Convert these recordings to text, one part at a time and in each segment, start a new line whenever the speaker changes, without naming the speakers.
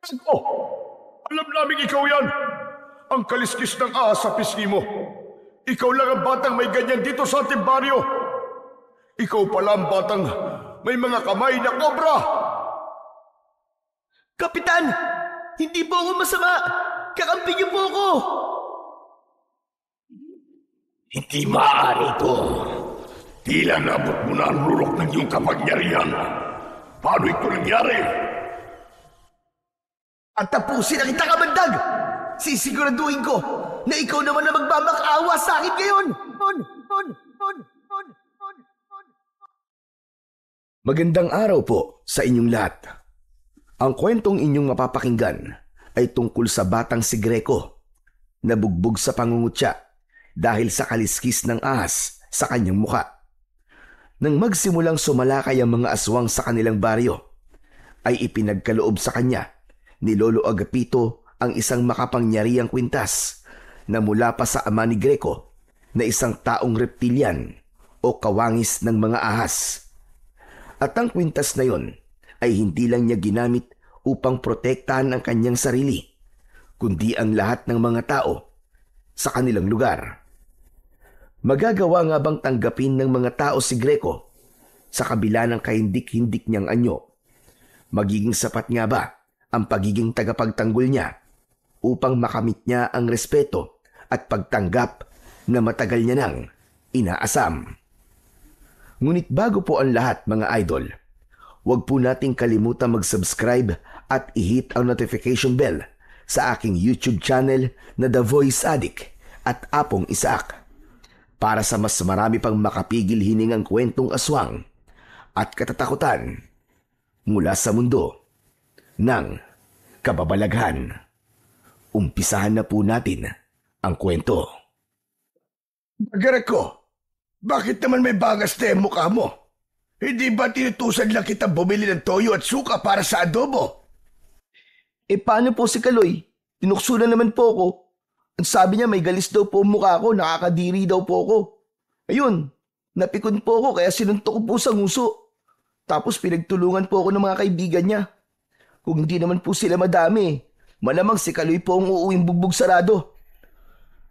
Oh, alam namin ikaw yan. Ang kaliskis ng ahas sa pisngi mo. Ikaw lang ang batang may ganyan dito sa ating baryo. Ikaw pala ang batang may mga kamay na kobra.
Kapitan! Hindi po ako masama! Kakampi niyo po ako!
Hindi maaari ito. Tila nabot mo na ang lulok ng iyong kapangyarihan. Paano ito nangyari?
At tapusin na kita, kamandag! Sisiguraduhin ko na ikaw naman na magmamakaawa sa akin ngayon!
Magandang araw po sa inyong lahat. Ang kwentong inyong mapapakinggan ay tungkol sa batang si Greco na bugbog sa pangungutya dahil sa kaliskis ng ahas sa kanyang muka. Nang magsimulang sumalakay ang mga aswang sa kanilang baryo, ay ipinagkaloob sa kanya ni Lolo Agapito ang isang makapangyarihang kwintas na mula pa sa ama ni Greco na isang taong reptilian o kawangis ng mga ahas. At ang kwintas na yon ay hindi lang niya ginamit upang protektahan ang kanyang sarili, kundi ang lahat ng mga tao sa kanilang lugar. Magagawa nga bang tanggapin ng mga tao si Greco sa kabila ng kahindik-hindik niyang anyo? Magiging sapat nga ba ang pagiging tagapagtanggol niya upang makamit niya ang respeto at pagtanggap na matagal niya nang inaasam? Ngunit bago po ang lahat, mga idol, huwag po nating kalimutan mag-subscribe at i-hit ang notification bell sa aking YouTube channel na The Voice Addict at Apong Isaac para sa mas marami pang makapigil hiningang kwentong aswang at katatakutan mula sa mundo ng kababalaghan. Umpisahan na po natin ang kwento.
Greco, bakit naman may bagas na yung mukha mo? Hindi ba tinutusan lang kita bumili ng toyo at suka para sa adobo?
Paano po si Kaloy? Tinukso na naman po ako. Ang sabi niya may galis daw po ang mukha ko, nakakadiri daw po ako. Ayun, napikon po ako kaya sinuntok ko po sa nguso. Tapos pinagtulungan po ako ng mga kaibigan niya. Kung hindi naman po sila madami, malamang si Kaloy po ang uuwing bugbog sarado.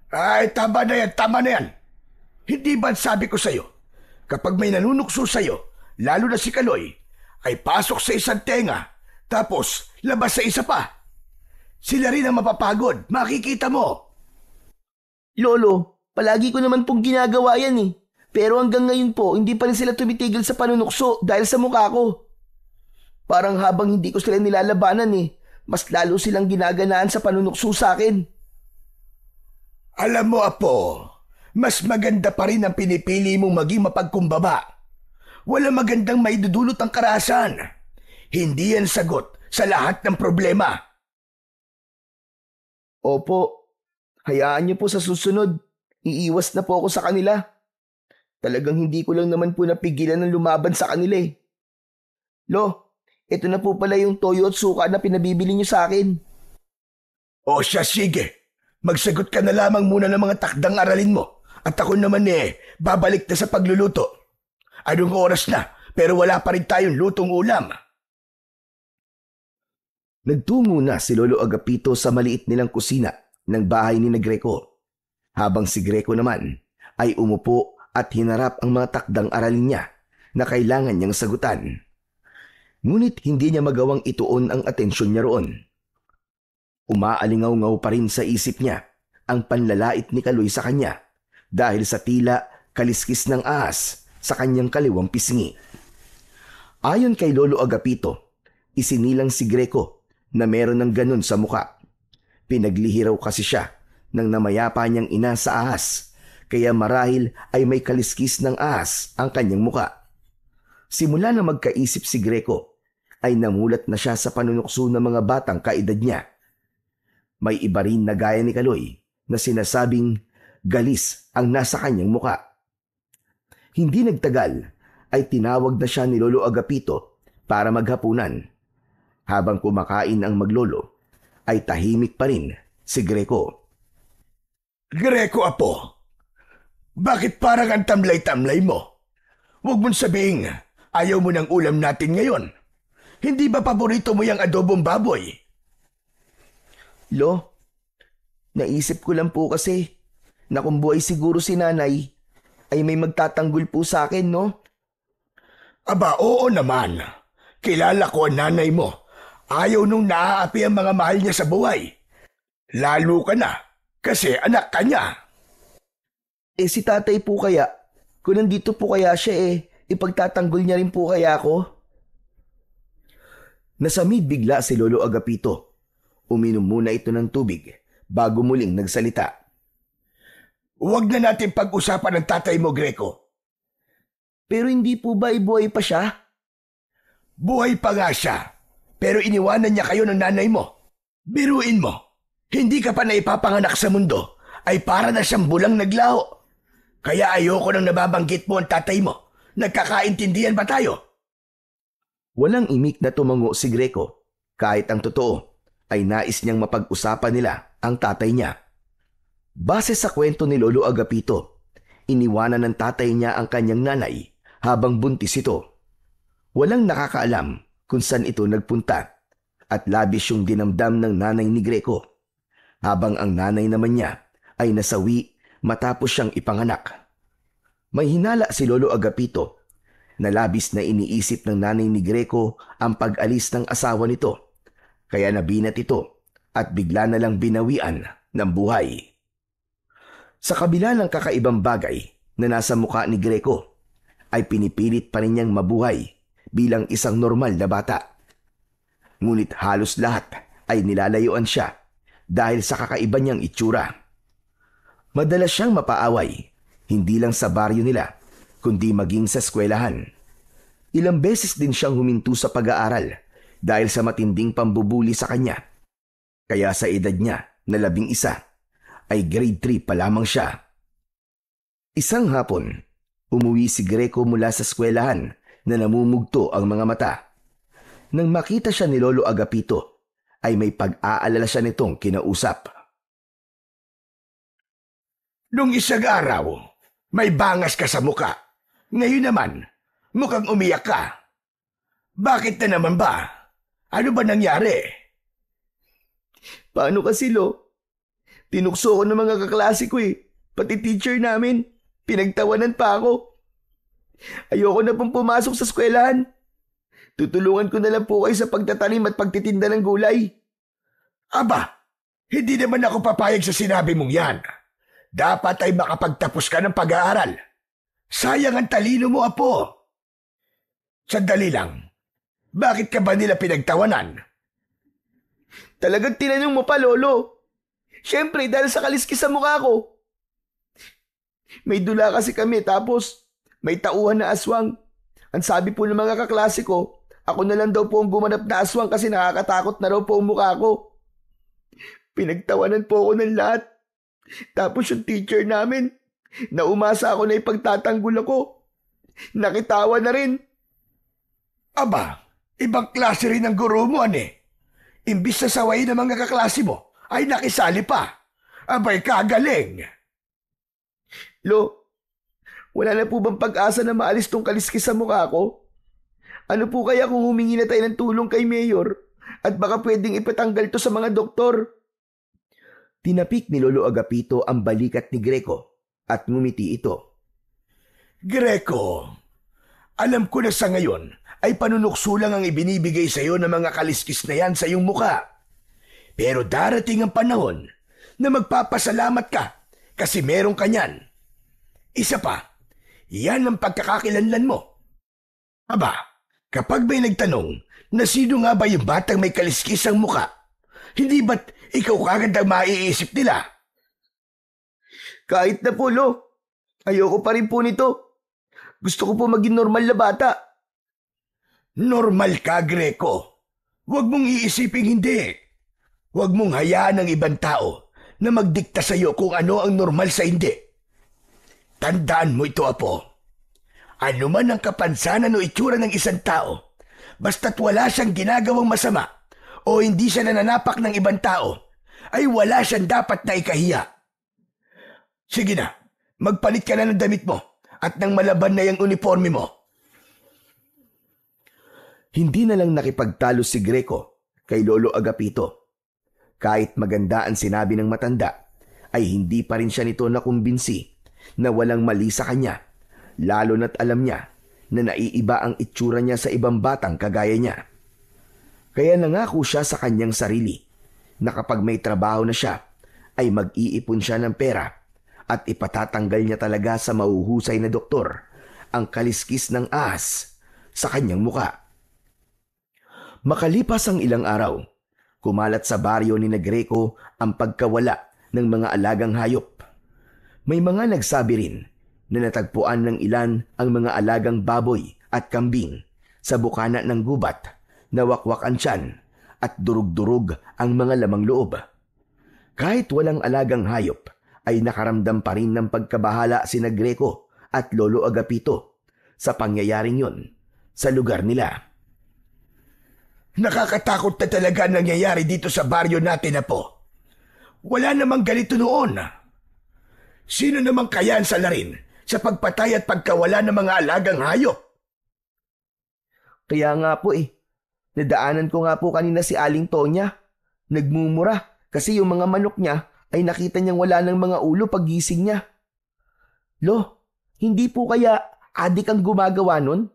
Ay, tama na yan, tama na yan. Hindi ba sabi ko sa'yo, kapag may nanunukso sa'yo, lalo na si Kaloy, ay pasok sa isang tenga, tapos labas sa isa pa. Sila rin ang mapapagod, makikita mo.
Lolo, palagi ko naman pong ginagawa yan eh. Pero hanggang ngayon po, hindi pa rin sila tumitigil sa panunukso dahil sa mukha ko. Parang habang hindi ko sila nilalabanan eh, mas lalo silang ginaganaan sa panunukso sa akin.
Alam mo, Apo, mas maganda pa rin ang pinipili mong maging mapagkumbaba. Wala magandang maidudulot ang karahasan. Hindi yan sagot sa lahat ng problema.
Opo, hayaan niyo po sa susunod. Iiwas na po ako sa kanila. Talagang hindi ko lang naman po napigilan ng lumaban sa kanila eh. Lo, ito na po pala yung toyo at suka na pinabibili niyo sa akin.
O siya, sige. Magsagot ka na lamang muna ng mga takdang aralin mo. At ako naman babalik na sa pagluluto. Anong oras na, pero wala pa rin tayong lutong ulam.
Nagtungo na si Lolo Agapito sa maliit nilang kusina ng bahay ni Greco, habang si Greco naman ay umupo at hinarap ang mga takdang aralin niya na kailangan niyang sagutan. Ngunit hindi niya magawang ituon ang atensyon niya roon. Umaalingaw-ngaw pa rin sa isip niya ang panlalait ni Kaloy sa kanya dahil sa tila kaliskis ng ahas sa kanyang kaliwang pisngi. Ayon kay Lolo Agapito, isinilang si Greco na meron ng ganon sa muka. Pinaglihi raw kasi siya ng namayapa niyang ina sa ahas, kaya marahil ay may kaliskis ng ahas ang kanyang muka. Simula na magkaisip si Greco, ay namulat na siya sa panunukso ng mga batang kaedad niya. May iba rin na gaya ni Kaloy na sinasabing galis ang nasa kanyang muka. Hindi nagtagal ay tinawag na siya ni Lolo Agapito para maghapunan. Habang kumakain ang maglolo, ay tahimik pa rin si Greco.
Greco, Apo, bakit parang ang tamlay-tamlay mo? Huwag mong sabihin, ayaw mo ng ulam natin ngayon. Hindi ba paborito mo yung adobong baboy?
Lo, naisip ko lang po kasi na kung buhay siguro si nanay, ay may magtatanggol po sa akin, no?
Aba, oo naman. Kilala ko ang nanay mo. Ayaw nung naaapi ang mga mahal niya sa buhay. Lalo ka na, kasi anak ka niya.
Si tatay po kaya, kung nandito po kaya siya ipagtatanggol niya rin po kaya ako?
Nasamid bigla si Lolo Agapito. Uminom muna ito ng tubig bago muling nagsalita.
Huwag na natin pag-usapan ng tatay mo, Greco.
Pero hindi po ba ibuhay pa siya?
Buhay pa nga siya, pero iniwanan niya kayo ng nanay mo. Biruin mo, hindi ka pa naipapanganak sa mundo, ay para na siyang bulang naglaho. Kaya ayoko nang nababanggit mo ang tatay mo. Nagkakaintindihan ba tayo?
Walang imik na tumango si Greco. Kahit ang totoo, ay nais niyang mapag-usapan nila ang tatay niya. Base sa kwento ni Lolo Agapito, iniwanan ng tatay niya ang kanyang nanay habang buntis ito. Walang nakakaalam kung saan ito nagpunta at labis yung dinamdam ng nanay ni Greco. Habang ang nanay naman niya ay nasawi matapos siyang ipanganak. May hinala si Lolo Agapito na labis na iniisip ng nanay ni Greco ang pag-alis ng asawa nito. Kaya nabinat ito at bigla na lang binawian ng buhay. Sa kabila ng kakaibang bagay na nasa mukha ni Greco, ay pinipilit pa rin niyang mabuhay bilang isang normal na bata. Ngunit halos lahat ay nilalayuan siya dahil sa kakaiba niyang itsura. Madalas siyang mapaaway, hindi lang sa baryo nila, kundi maging sa eskwelahan. Ilang beses din siyang huminto sa pag-aaral dahil sa matinding pambubuli sa kanya. Kaya sa edad niya na 11, ay grade 3 pa lamang siya. Isang hapon, umuwi si Greco mula sa eskwelahan na namumugto ang mga mata. Nang makita siya ni Lolo Agapito, ay may pag-aalala siya nitong kinausap.
Nung isang araw, may bangas ka sa muka. Ngayon naman, mukhang umiyak ka. Bakit na naman ba? Ano ba nangyari?
Paano kasi, Lo? Tinukso ko ng mga kaklase ko Pati teacher namin. Pinagtawanan pa ako. Ayoko na pong pumasok sa eskwelahan. Tutulungan ko na lang po kayo sa pagtatanim at pagtitinda ng gulay.
Aba, hindi naman ako papayag sa sinabi mong yan. Dapat ay makapagtapos ka ng pag-aaral. Sayang ang talino mo, apo. Sandali lang. Bakit ka ba nila pinagtawanan?
Talagang tinanong mo pa, Lolo. Siyempre, dahil sa kaliskis sa mukha ko. May dula kasi kami tapos may tauhan na aswang. Ang sabi po ng mga kaklase ko, ako na lang daw po ang gumanap na aswang kasi nakakatakot na raw po ang mukha ko. Pinagtawanan po ako ng lahat. Tapos yung teacher namin, na umasa ako na ipagtatanggol ako. Nakitawa na rin.
Aba, ibang klase rin ang guro mo, ane. Imbis na sawayin ng mga kaklase mo, ay nakisali pa. Abay, kagaling.
Lo, wala na po bang pag-asa na maalis tong kaliskis sa mukha ko? Ano po kaya kung humingi na tayo ng tulong kay Mayor at baka pwedeng ipatanggal to sa mga doktor?
Tinapik ni Lolo Agapito ang balikat ni Greco at ngumiti ito.
Greco, alam ko na sa ngayon ay panunukso lang ang ibinibigay sa iyo ng mga kaliskis na yan sa iyong muka. Pero darating ang panahon na magpapasalamat ka kasi meron ka niyan. Isa pa, yan ang pagkakakilanlan mo. Aba, kapag may nagtanong na sino nga ba yung batang may kaliskis ang muka, hindi ba't ikaw kagad ang maiisip nila?
Kahit na po, Lo. Ayoko pa rin po nito. Gusto ko po maging normal na bata.
Normal ka, Greco. Huwag mong iisiping hindi. Huwag mong hayaan ng ibang tao na magdikta sa iyo kung ano ang normal sa hindi. Tandaan mo ito, apo. Ano man ang kapansanan o itsura ng isang tao, basta't wala siyang ginagawang masama o hindi siya nananapak ng ibang tao, ay wala siyang dapat na ikahiya. Sige na, magpalit ka na ng damit mo at ng malaban na yung uniforme mo.
Hindi na lang nakipagtalo si Greco kay Lolo Agapito. Kahit maganda ang sinabi ng matanda, ay hindi pa rin siya nito nakumbinsi na walang mali sa kanya, lalo na't alam niya na naiiba ang itsura niya sa ibang batang kagaya niya. Kaya nangako siya sa kanyang sarili na kapag may trabaho na siya, ay mag-iipon siya ng pera at ipatatanggal niya talaga sa mahuhusay na doktor ang kaliskis ng ahas sa kanyang muka. Makalipas ang ilang araw, kumalat sa baryo ni Greco ang pagkawala ng mga alagang hayop. May mga nagsabi rin na natagpuan ng ilan ang mga alagang baboy at kambing sa bukana ng gubat na wakwak ang tiyan at durug-durug ang mga lamang loob. Kahit walang alagang hayop, ay nakaramdam pa rin ng pagkabahala si Greco at Lolo Agapito sa pangyayaring yon sa lugar nila.
Nakakatakot na talaga ang nangyayari dito sa baryo natin, Apo. Wala namang ganito noon. Sino namang kaya ang salarin sa pagpatay at pagkawala ng mga alagang hayop?
Kaya nga po nadaanan ko nga po kanina si Aling Tonya. Nagmumura kasi yung mga manok niya ay nakita niyang wala ng mga ulo paggising niya. Lo, hindi po kaya adik ang gumagawa nun?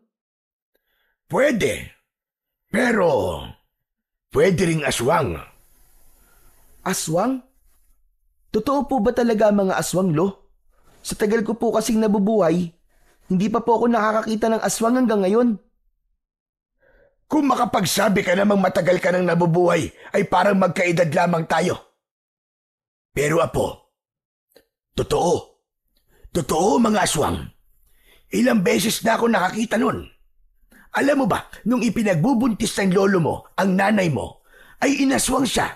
Pwede. Pero, pwede ring aswang.
Aswang? Totoo po ba talaga mga aswang, Lo? Sa tagal ko po kasing nabubuhay, hindi pa po ako nakakakita ng aswang hanggang ngayon.
Kung makapagsabi ka namang matagal ka nang nabubuhay, ay parang magkaedad lamang tayo. Pero Apo, totoo. Totoo mga aswang. Ilang beses na ako nakakita nun. Alam mo ba, nung ipinagbubuntis ng lolo mo, ang nanay mo, ay inaswang siya.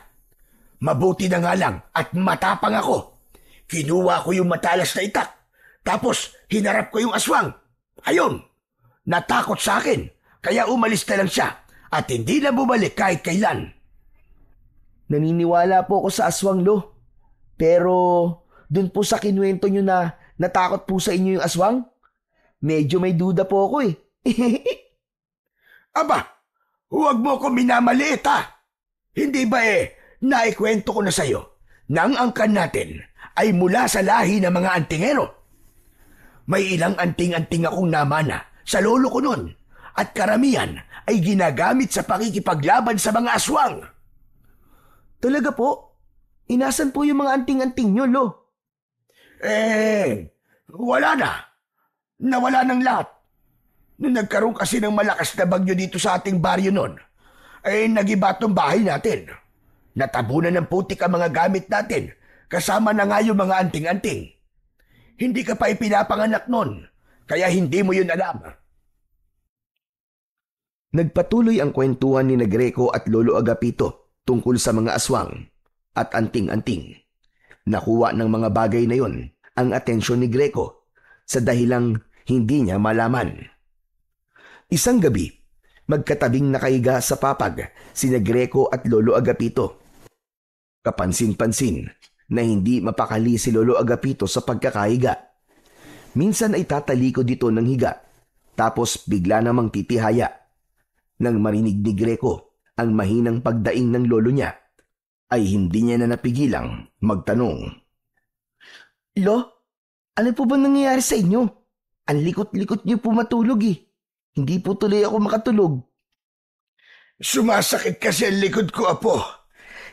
Mabuti na nga lang at matapang ako. Kinuha ko yung matalas na itak. Tapos hinarap ko yung aswang. Ayun, natakot sa akin. Kaya umalis na lang siya at hindi na bumalik kahit kailan.
Naniniwala po ako sa aswang, Lo. Pero dun po sa kinuwento nyo na natakot po sa inyo yung aswang, medyo may duda po ako
Aba, huwag mo ko minamaliit Hindi ba naikwento ko na sa'yo na ang angkan natin ay mula sa lahi ng mga antingero. May ilang anting-anting akong namana sa lolo ko nun at karamihan ay ginagamit sa pakikipaglaban sa mga aswang.
Talaga po? Inasan po yung mga anting-anting nyo, Lo?
Wala na. Nawala ng lahat. Nung nagkaroon kasi ng malakas na bagyo dito sa ating baryo nun, ay nagiba tong bahay natin. Natabunan ng putik ang mga gamit natin, kasama na nga yung mga anting-anting. Hindi ka pa ipinapanganak nun, kaya hindi mo yun alam.
Nagpatuloy ang kwentuhan ni Greco at Lolo Agapito tungkol sa mga aswang at anting-anting. Nakuha ng mga bagay na yon ang atensyon ni Greco sa dahilang hindi niya malaman. Isang gabi, magkatabing nakahiga sa papag sina Greco at Lolo Agapito. Kapansin-pansin na hindi mapakali si Lolo Agapito sa pagkakahiga. Minsan ay tatalikod dito ng higa, tapos bigla namang titihaya. Nang marinig ni Greco ang mahinang pagdaing ng lolo niya, ay hindi niya na napigilang magtanong.
Lo, ano po ba nangyayari sa inyo? Ang likot-likot niyo po matulog Hindi po tuloy ako makatulog.
Sumasakit kasi ang likod ko, Apo.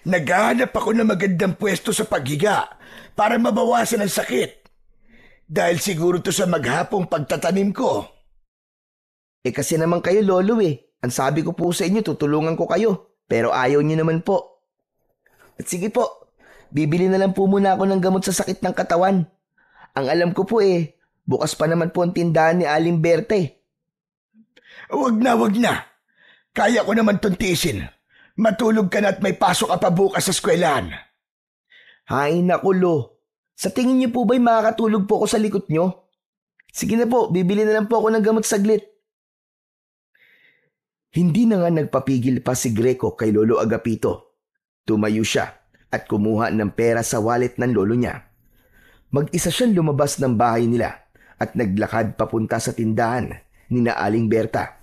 Naghahanap ako ng magandang pwesto sa paghiga para mabawasan ang sakit. Dahil siguro to sa maghapong pagtatanim ko.
Kasi naman kayo, Lolo Ang sabi ko po sa inyo, tutulungan ko kayo. Pero ayaw niyo naman po. At sige po, bibili na lang po muna ako ng gamot sa sakit ng katawan. Ang alam ko po bukas pa naman po ang tindahan ni Aling Berta
Wag na. Kaya ko naman tuntisin. Matulog ka na at may pasok ka pa bukas sa eskwelahan.
Hay naku, Lo. Sa tingin niyo po ba'y makakatulog po ako sa likod niyo? Sige na po, bibili na lang po ako ng gamot saglit.
Hindi na nga nagpapigil pa si Greco kay Lolo Agapito. Tumayo siya at kumuha ng pera sa wallet ng lolo niya. Mag-isa siyang lumabas ng bahay nila at naglakad papunta sa tindahan ni na Aling Berta.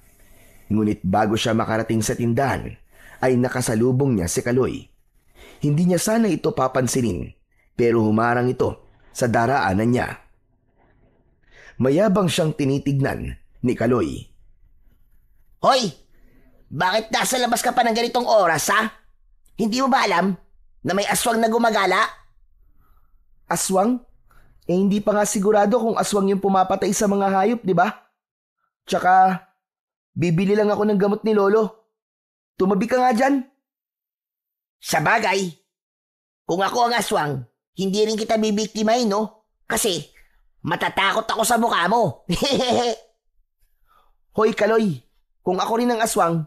Ngunit bago siya makarating sa tindahan, ay nakasalubong niya si Kaloy. Hindi niya sana ito papansinin, pero humarang ito sa daraanan niya. Mayabang siyang tinitignan ni Kaloy.
Hoy! Bakit nasa labas ka pa ng ganitong oras, ha? Hindi mo ba alam na may aswang na gumagala?
Aswang? Hindi pa nga sigurado kung aswang yung pumapatay sa mga hayop, di ba? Tsaka, bibili lang ako ng gamot ni Lolo. Tumabi ka nga dyan.
Sa bagay, kung ako ang aswang, hindi rin kita bibiktimahin, no? Kasi, matatakot ako sa mukha mo.
Hoy, Kaloy, kung ako rin ang aswang,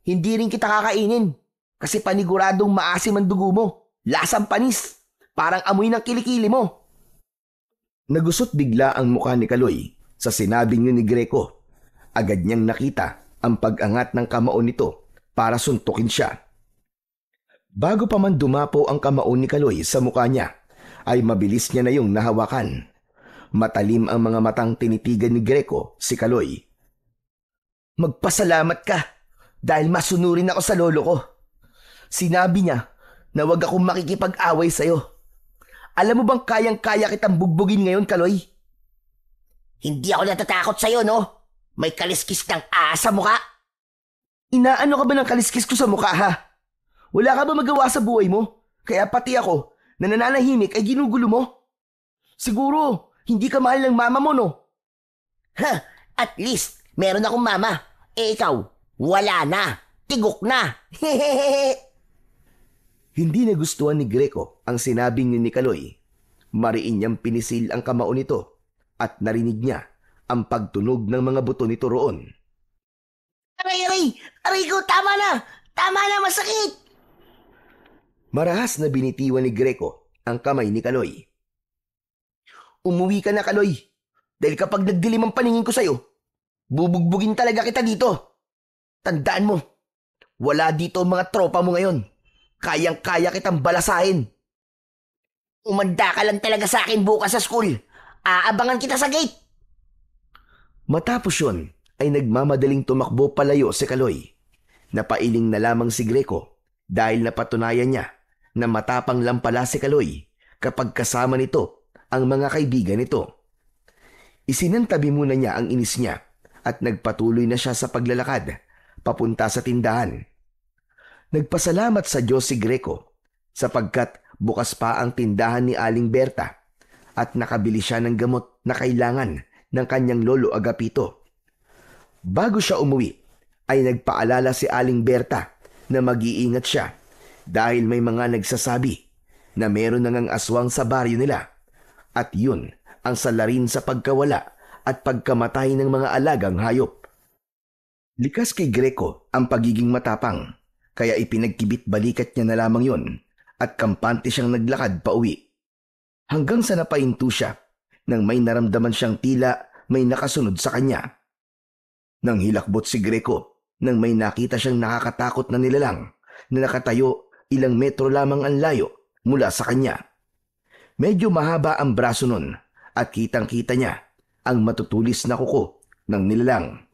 hindi rin kita kakainin. Kasi paniguradong maasim ang dugo mo. Lasang panis. Parang amoy ng kilikili mo.
Nagusot bigla ang mukha ni Kaloy sa sinabing yun ni Greco. Agad niyang nakita ang pag-angat ng kamao nito para suntukin siya. Bago pa man dumapo ang kamao ni Kaloy sa mukha niya, ay mabilis niya na yung nahawakan. Matalim ang mga matang tinitigan ni Greco si Kaloy.
Magpasalamat ka dahil masunurin ako sa lolo ko. Sinabi niya na wag akong makikipag-away sa'yo. Alam mo bang kayang-kaya kitang bugbugin ngayon, Kaloy?
Hindi ako natatakot sa'yo, no? May kaliskis ng asa mukha.
Inaano ka ba ng kaliskis ko sa mukha, ha? Wala ka ba magawa sa buhay mo? Kaya pati ako na nananahimik ay ginugulo mo? Siguro, hindi ka mahal ng mama mo, no?
Ha, at least, meron akong mama. Eh ikaw, wala na. Tigok na.
Hindi nagustuhan ni Greco ang sinabing ni Kaloy. Mariin niyang pinisil ang kamao nito at narinig niya ang pagtunog ng mga buto nito roon.
Aray! Aray ko, tama na! Tama na, masakit!
Marahas na binitiwan ni Greco ang kamay ni Kaloy.
Umuwi ka na, Kaloy. Dahil kapag nagdilim ang paningin ko sa'yo, bubugbugin talaga kita dito. Tandaan mo, wala dito ang mga tropa mo ngayon. Kayang-kaya kitang balasahin.
Umanda ka lang talaga sa akin bukas sa school. Aabangan kita sa gate.
Matapos yun, ay nagmamadaling tumakbo palayo si Kaloy. Napailing na lamang si Greco dahil napatunayan niya na matapang lang pala si Kaloy kapag kasama nito ang mga kaibigan nito. Isinantabi muna niya ang inis niya at nagpatuloy na siya sa paglalakad papunta sa tindahan. Nagpasalamat sa Diyos si Greco sapagkat bukas pa ang tindahan ni Aling Berta at nakabili siya ng gamot na kailangan ng kanyang lolo Agapito. Bago siya umuwi, ay nagpaalala si Aling Berta na mag-iingat siya dahil may mga nagsasabi na meron nang aswang sa baryo nila at yun ang salarin sa pagkawala at pagkamatay ng mga alagang hayop. Likas kay Greco ang pagiging matapang, kaya ipinagkibit balikat niya na lamang yun at kampante siyang naglakad pa uwi. Hanggang sa napahinto siya nang may naramdaman siyang tila may nakasunod sa kanya. Nang hilakbot si Greco nang may nakita siyang nakakatakot na nilalang na nakatayo ilang metro lamang ang layo mula sa kanya. Medyo mahaba ang braso nun at kitang-kita niya ang matutulis na kuko ng nilalang.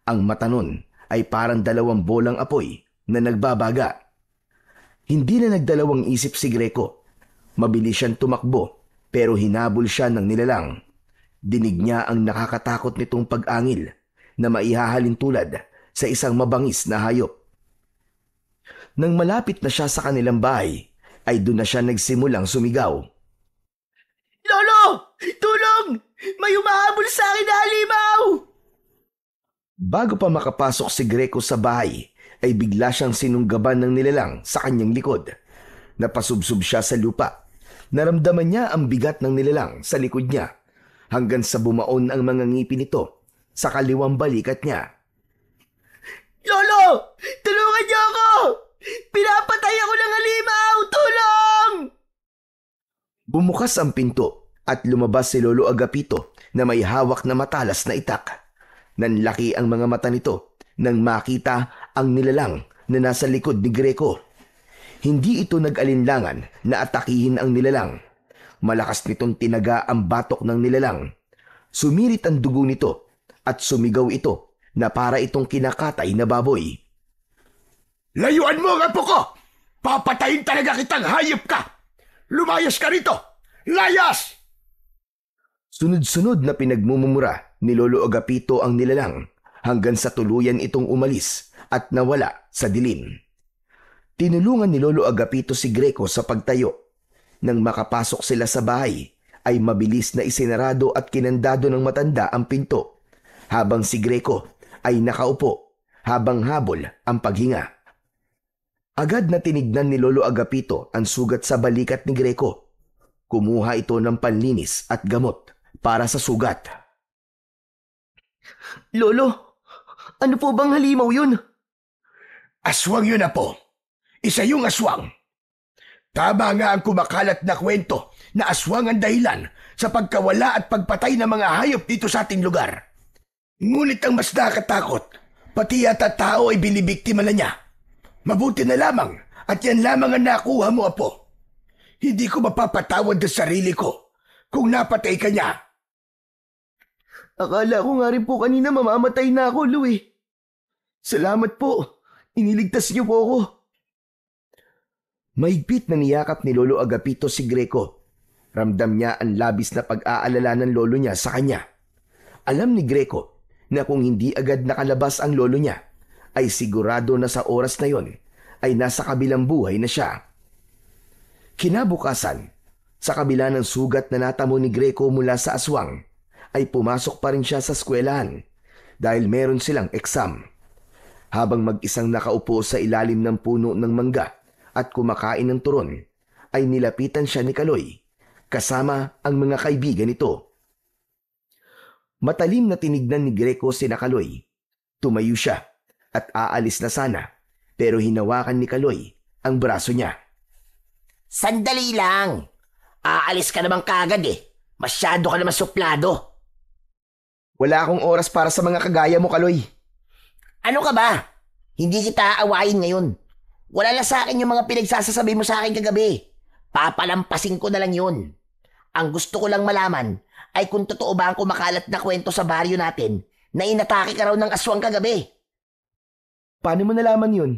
Ang mata nun ay parang dalawang bolang apoy na nagbabaga. Hindi na nagdalawang isip si Greco. Mabilis siyang tumakbo pero hinabol siya ng nilalang. Dinig niya ang nakakatakot nitong pag-angil na maihahalin tulad sa isang mabangis na hayop. Nang malapit na siya sa kanilang bahay, ay doon na siya nagsimulang sumigaw.
Lolo! Tulong! May umahabol sa akin na halimaw!
Bago pa makapasok si Greco sa bahay, ay bigla siyang sinunggaban ng nilalang sa kanyang likod. Napasubsob siya sa lupa. Naramdaman niya ang bigat ng nilalang sa likod niya hanggang sa bumaon ang mga ngipin nito sa kaliwang balikat niya.
Lolo! Tulungan niyo ako! Pinapatay ako ng halimaw! Tulong!
Bumukas ang pinto at lumabas si Lolo Agapito na may hawak na matalas na itak. Nanlaki ang mga mata nito nang makita ang nilalang na nasa likod ni Greco. Hindi ito nag-alinlangan na atakihin ang nilalang. Malakas nitong tinaga ang batok ng nilalang. Sumirit ang dugo nito at sumigaw ito na para itong kinakatay na baboy.
Layuan mo ang apo ko! Papatayin talaga kitang hayop ka! Lumayas ka rito! Layas!
Sunod-sunod na pinagmumura ni Lolo Agapito ang nilalang hanggang sa tuluyan itong umalis at nawala sa dilim. Tinulungan ni Lolo Agapito si Greco sa pagtayo. Nang makapasok sila sa bahay, ay mabilis na isinarado at kinandado ng matanda ang pinto, habang si Greco ay nakaupo habang habol ang paghinga. Agad na tinignan ni Lolo Agapito ang sugat sa balikat ni Greco. Kumuha ito ng panlinis at gamot para sa sugat.
Lolo, ano po bang halimaw yun?
Aswang yun, Apo. Isa yung aswang. Tama nga ang kumakalat na kwento na aswang ang dahilan sa pagkawala at pagpatay ng mga hayop dito sa ating lugar. Ngunit ang mas nakakatakot, pati yata tao ay binibiktima na niya. Mabuti na lamang at yan lamang ang nakuha mo, Apo. Hindi ko mapapatawad sa sarili ko kung napatay ka niya.
Akala ko nga rin po kanina mamamatay na ako, Louie. Salamat po. Iniligtas niyo po ako.
Mahigpit na niyakap ni Lolo Agapito si Greco. Ramdam niya ang labis na pag-aalala ng lolo niya sa kanya. Alam ni Greco na kung hindi agad nakalabas ang lolo niya, ay sigurado na sa oras na yon ay nasa kabilang buhay na siya. Kinabukasan, sa kabila ng sugat na natamo ni Greco mula sa aswang, ay pumasok pa rin siya sa eskwelahan dahil meron silang eksam. Habang mag-isang nakaupo sa ilalim ng puno ng mangga at kumakain ng turon, ay nilapitan siya ni Kaloy, kasama ang mga kaibigan nito. Matalim na tinignan ni Greco si Kaloy. Tumayo siya at aalis na sana, pero hinawakan ni Kaloy ang braso niya.
Sandali lang. Aalis ka naman kagad eh. Masyado ka naman suplado.
Wala akong oras para sa mga kagaya mo, Kaloy.
Ano ka ba? Hindi kita aawayin ngayon. Wala na sa akin yung mga pinagsasasabi mo sa akin kagabi. Papalampasin ko na lang yun. Ang gusto ko lang malaman ay kung totoo ba ang kumakalat na kwento sa baryo natin na inatake ka raw ng aswang kagabi.
Paano mo nalaman yun?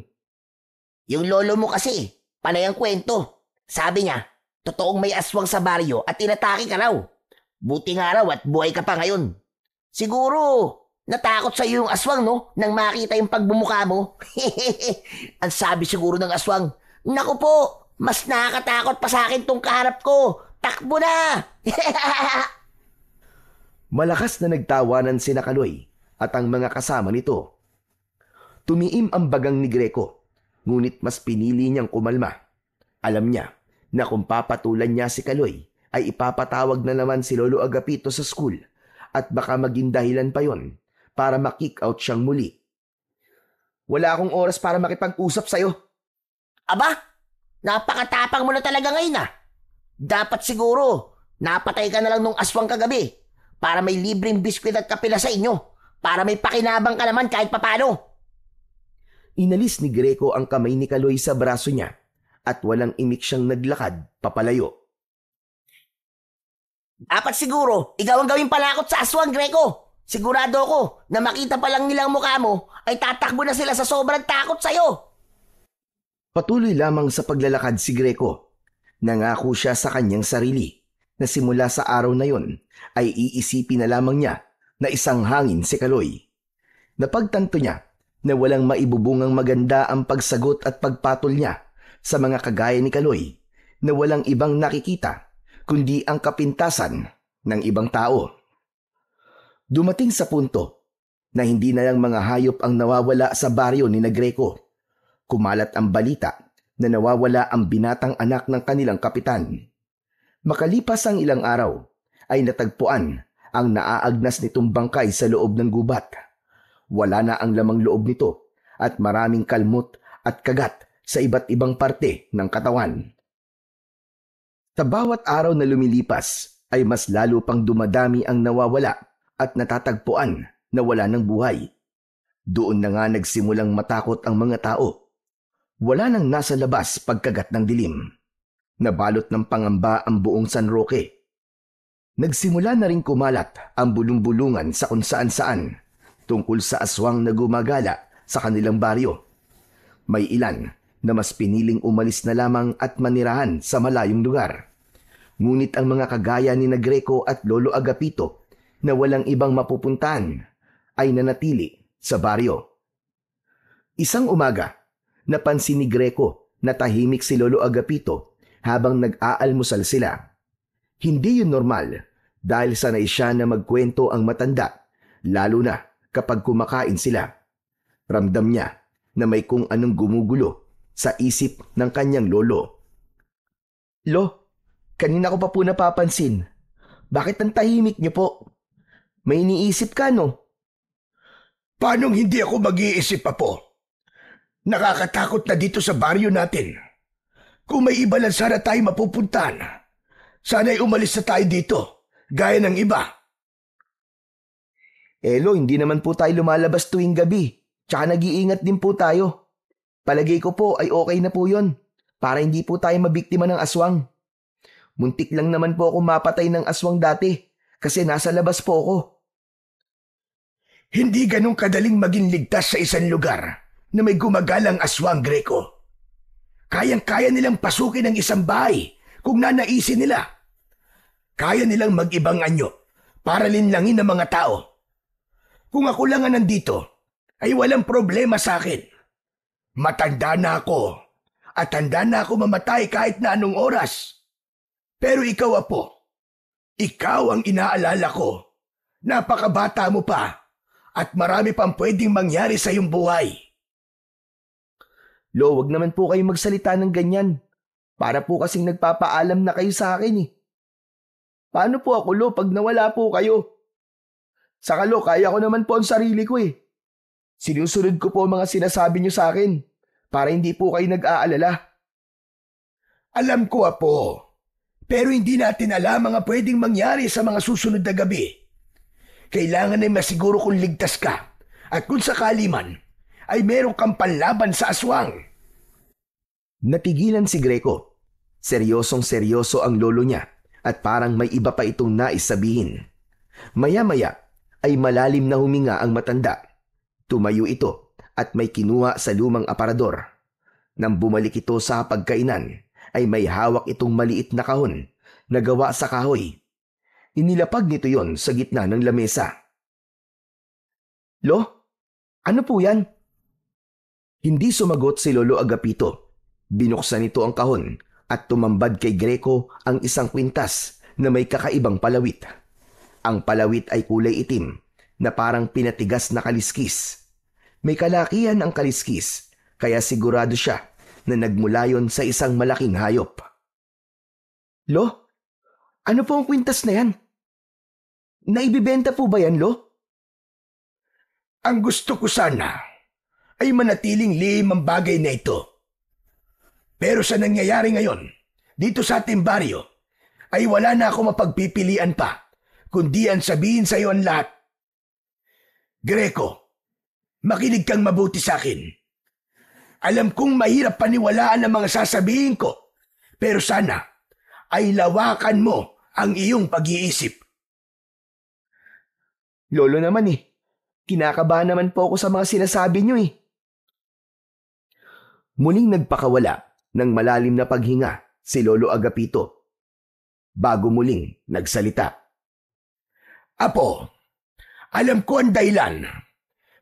Yung lolo mo kasi, panay ang kwento. Sabi niya, totoong may aswang sa baryo at inatake ka raw. Buti nga raw at buhay ka pa ngayon. Siguro, natakot sa iyo yung aswang, no? Nang makita yung pagbumuka mo. Ang sabi siguro ng aswang, naku po, mas nakakatakot pa sa akin tong kaharap ko. Takbo na!
Malakas na nagtawanan si Kaloy at ang mga kasama nito. Tumiim ang bagang ni Greco, ngunit mas pinili niyang kumalma. Alam niya na kung papatulan niya si Kaloy, ay ipapatawag na naman si Lolo Agapito sa school at baka maging dahilan pa yon para makick out siyang muli.
Wala akong oras para makipag-usap sa'yo.
Aba, napakatapang mo na talaga ngayon ah. Dapat siguro, napatay ka na lang nung aswang kagabi para may libreng biskwit at kapila sa inyo. Para may pakinabang ka naman kahit papano.
Inalis ni Greco ang kamay ni Kaloy sa braso niya at walang imik siyang naglakad papalayo.
Dapat siguro, ikaw ang gawing palakot sa aswang, Greco. Sigurado ko na makita pa lang nilang mukha mo ay tatakbo na sila sa sobrang takot sa'yo.
Patuloy lamang sa paglalakad si Greco. Nangako siya sa kanyang sarili na simula sa araw na yon ay iisipin na lamang niya na isang hangin si Kaloy. Napagtanto niya na walang maibubungang maganda ang pagsagot at pagpatol niya sa mga kagaya ni Kaloy na walang ibang nakikita kundi ang kapintasan ng ibang tao. Dumating sa punto na hindi na lang mga hayop ang nawawala sa baryo ni Greco. Kumalat ang balita na nawawala ang binatang anak ng kanilang kapitan. Makalipas ang ilang araw, ay natagpuan ang naaagnas nitong bangkay sa loob ng gubat. Wala na ang lamang loob nito at maraming kalmot at kagat sa iba't ibang parte ng katawan. Sa bawat araw na lumilipas ay mas lalo pang dumadami ang nawawala at natatagpuan na wala ng buhay. Doon na nga nagsimulang matakot ang mga tao. Wala nang nasa labas pagkagat ng dilim. Nabalot ng pangamba ang buong San Roque. Nagsimula na rin kumalat ang bulong-bulungan sa kung saan-saan tungkol sa aswang na gumagala sa kanilang baryo. May ilan na mas piniling umalis na lamang at manirahan sa malayong lugar. Ngunit ang mga kagaya ni Greco at Lolo Agapito na walang ibang mapupuntahan ay nanatili sa baryo. Isang umaga, napansin ni Greco na tahimik si Lolo Agapito habang nag-aalmusal sila. Hindi yun normal dahil sanay siya na magkwento ang matanda, lalo na kapag kumakain sila. Ramdam niya na may kung anong gumugulo sa isip ng kanyang lolo.
Lo, kanina ko pa po napapansin. Bakit ang tahimik niyo po? May iniisip ka, no?
Paanong hindi ako mag-iisip pa po? Nakakatakot na dito sa baryo natin. Kung may iba lang sana tayo mapupuntahan, sana'y umalis na tayo dito, gaya ng iba.
Lo, hindi naman po tayo lumalabas tuwing gabi. Tsaka nag-iingat din po tayo. Palagay ko po ay okay na po yun, para hindi po tayo mabiktima ng aswang. Muntik lang naman po ako mapatay ng aswang dati, kasi nasa labas po ako.
Hindi ganun kadaling maging ligtas sa isang lugar na may gumagalang aswang, Greco. Kayang-kaya nilang pasukin ang isang bahay kung nanaisin nila. Kaya nilang mag-ibang anyo para linlangin ang mga tao. Kung ako lang ang nandito, ay walang problema sa akin. Matanda na ako at handa na ako mamatay kahit na anong oras. Pero ikaw, Apo, ikaw ang inaalala ko. Napakabata mo pa at marami pang pwedeng mangyari sa iyong buhay.
Lo, wag naman po kayo magsalita ng ganyan. Para po kasing nagpapaalam na kayo sa akin eh. Paano po ako, Lo, pag nawala po kayo? Saka, Lo, kaya ko naman po ang sarili ko eh. Sinusunod ko po ang mga sinasabi niyo sa akin para hindi po kayo nag-aalala.
Alam ko, Apo, pero hindi natin alam mga pwedeng mangyari sa mga susunod na gabi. Kailangan ay masiguro kung ligtas ka at kung sakali man ay meron kang panlaban sa aswang.
Natigilan si Greco. Seryosong-seryoso ang lolo niya at parang may iba pa itong nais sabihin. Maya-maya ay malalim na huminga ang matanda. Tumayo ito at may kinuha sa lumang aparador. Nang bumalik ito sa pagkainan, ay may hawak itong maliit na kahon na gawa sa kahoy. Inilapag nito yon sa gitna ng lamesa.
Lo, ano po yan?
Hindi sumagot si Lolo Agapito. Binuksan nito ang kahon at tumambad kay Greco ang isang kwintas na may kakaibang palawit. Ang palawit ay kulay itim na parang pinatigas na kaliskis. May kalakihan ang kaliskis, kaya sigurado siya na nagmula yon sa isang malaking hayop.
Lo, ano po ang kwintas na yan? Naibibenta po ba yan, Lo?
Ang gusto ko sana ay manatiling lihim ang bagay na ito. Pero sa nangyayari ngayon, dito sa ating baryo, ay wala na ako mapagpipilian pa, kundi ang sabihin sa iyo ang lahat. Greco, makinig kang mabuti sa akin. Alam kong mahirap paniwalaan ang mga sasabihin ko, pero sana ay lawakan mo ang iyong pag-iisip.
Lolo naman eh. Kinakabahan naman po ako sa mga sinasabi niyo eh.
Muling nagpakawala ng malalim na paghinga si Lolo Agapito. Bago muling nagsalita.
Apo, alam ko ang dahilan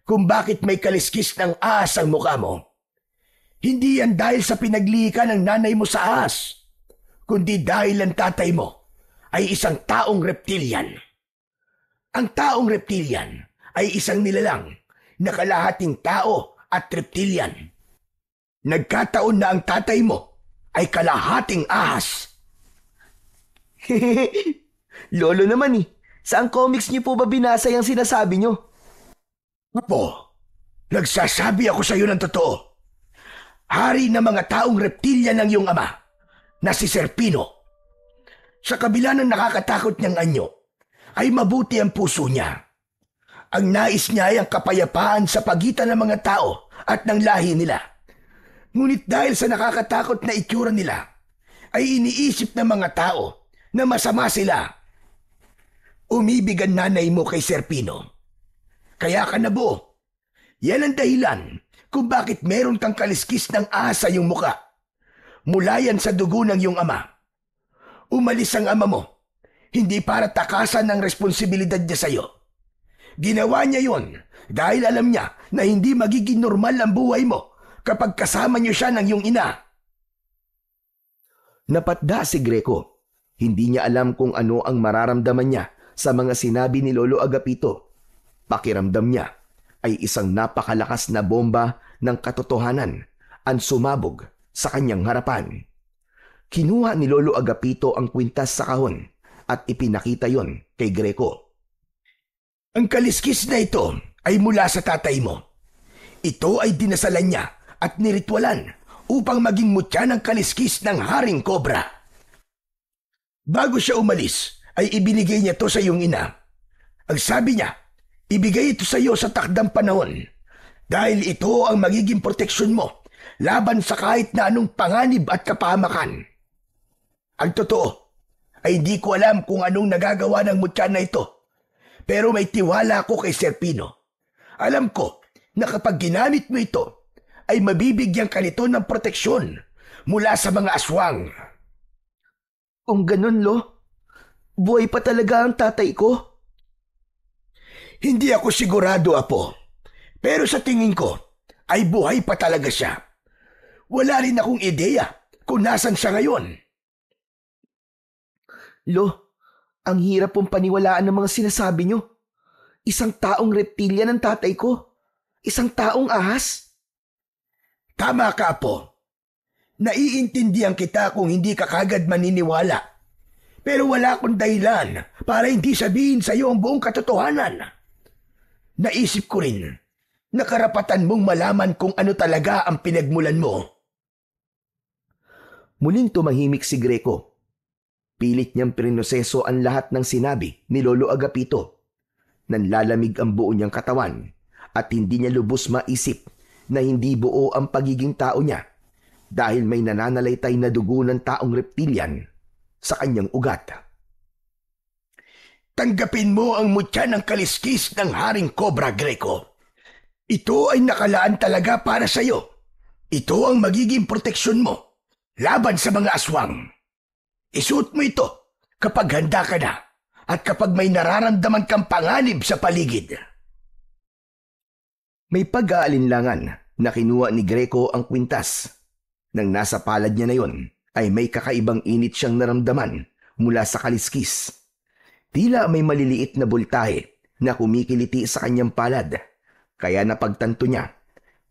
kung bakit may kaliskis ng ahas ang mukha mo. Hindi yan dahil sa pinaglihi ng nanay mo sa ahas, kundi dahil ang tatay mo ay isang taong reptilian. Ang taong reptilian ay isang nilalang na kalahating tao at reptilian. Nagkataon na ang tatay mo ay kalahating ahas.
Lolo naman eh. Saan comics niyo po ba binasa yung sinasabi niyo?
Apo, nagsasabi ako sa iyo ng totoo. Hari ng mga taong reptilian ng iyong ama, na si Serpino. Sa kabila ng nakakatakot niyang anyo, ay mabuti ang puso niya. Ang nais niya ay ang kapayapaan sa pagitan ng mga tao at ng lahi nila. Ngunit dahil sa nakakatakot na itsura nila, ay iniisip ng mga tao na masama sila. Umibig ang nanay mo kay Serpino. Kaya ka nabuo. Yan ang dahilan kung bakit meron kang kaliskis ng ahas sa iyong muka. Mula yan sa dugo ng iyong ama. Umalis ang ama mo, hindi para takasan ang responsibilidad niya sa iyo. Ginawa niya yon dahil alam niya na hindi magiging normal ang buhay mo kapag kasama niyo siya ng iyong ina.
Napatda si Greco. Hindi niya alam kung ano ang mararamdaman niya sa mga sinabi ni Lolo Agapito. Pakiramdam niya ay isang napakalakas na bomba ng katotohanan ang sumabog sa kanyang harapan. Kinuha ni Lolo Agapito ang kwintas sa kahon at ipinakita yon kay Greco.
Ang kaliskis na ito ay mula sa tatay mo. Ito ay dinasalan niya at niritwalan upang maging mutya ng kaliskis ng Haring Cobra. Bago siya umalis, ay ibinigay niya to sa iyong ina. Ang sabi niya, ibigay ito sa iyo sa takdang panahon dahil ito ang magiging proteksyon mo laban sa kahit na anong panganib at kapahamakan. Ang totoo ay hindi ko alam kung anong nagagawa ng mutya na ito, pero may tiwala ako kay Serpino. Alam ko na kapag ginamit mo ito, ay mabibigyan ka nito ng proteksyon mula sa mga aswang.
Kung ganun, Lo, buhay pa talaga ang tatay ko?
Hindi ako sigurado, Apo. Pero sa tingin ko, ay buhay pa talaga siya. Wala rin akong ideya kung nasan siya ngayon.
Lo, ang hirap pong paniwalaan ng mga sinasabi nyo. Isang taong reptilya ng tatay ko. Isang taong ahas.
Tama ka, Apo. Naiintindihan kita kung hindi ka kagad maniniwala. Pero wala akong dahilan para hindi sabihin sa iyo ang buong katotohanan. Naisip ko rin na karapatan mong malaman kung ano talaga ang pinagmulan mo.
Muling tumahimik si Greco. Pilit niyang prinoseso ang lahat ng sinabi ni Lolo Agapito. Nanlalamig ang buo niyang katawan at hindi niya lubos maisip na hindi buo ang pagiging tao niya dahil may nananalaytay na dugo ng taong reptilian sa kanyang ugat.
Tanggapin mo ang mutya ng kaliskis ng Haring Cobra, Greco. Ito ay nakalaan talaga para sa iyo. Ito ang magiging proteksyon mo laban sa mga aswang. Isuot mo ito kapag handa ka na at kapag may nararamdaman kang panganib sa paligid.
May pag-aalinlangan na kinuha ni Greco ang kwintas. Nang nasa palad niya na yon, ay may kakaibang init siyang naramdaman mula sa kaliskis. Tila may maliliit na bultahe na kumikiliti sa kanyang palad, kaya napagtanto niya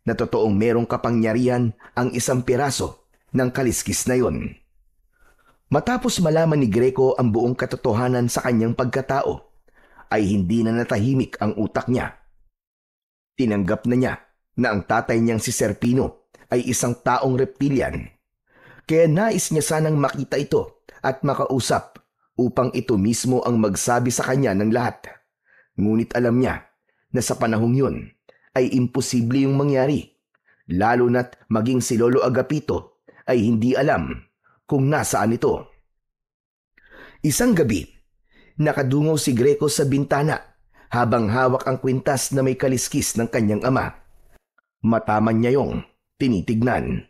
na totoong merong kapangyarihan ang isang piraso ng kaliskis na yon. Matapos malaman ni Greco ang buong katotohanan sa kanyang pagkatao, ay hindi na natahimik ang utak niya. Tinanggap na niya na ang tatay niyang si Serpino ay isang taong reptilian. Kaya nais niya sanang makita ito at makausap upang ito mismo ang magsabi sa kanya ng lahat. Ngunit alam niya na sa panahong yun ay imposible yung mangyari, lalo na't maging si Lolo Agapito ay hindi alam kung nasaan ito. Isang gabi, nakadungaw si Greco sa bintana habang hawak ang kwintas na may kaliskis ng kanyang ama. Mataman niya yung tinitignan.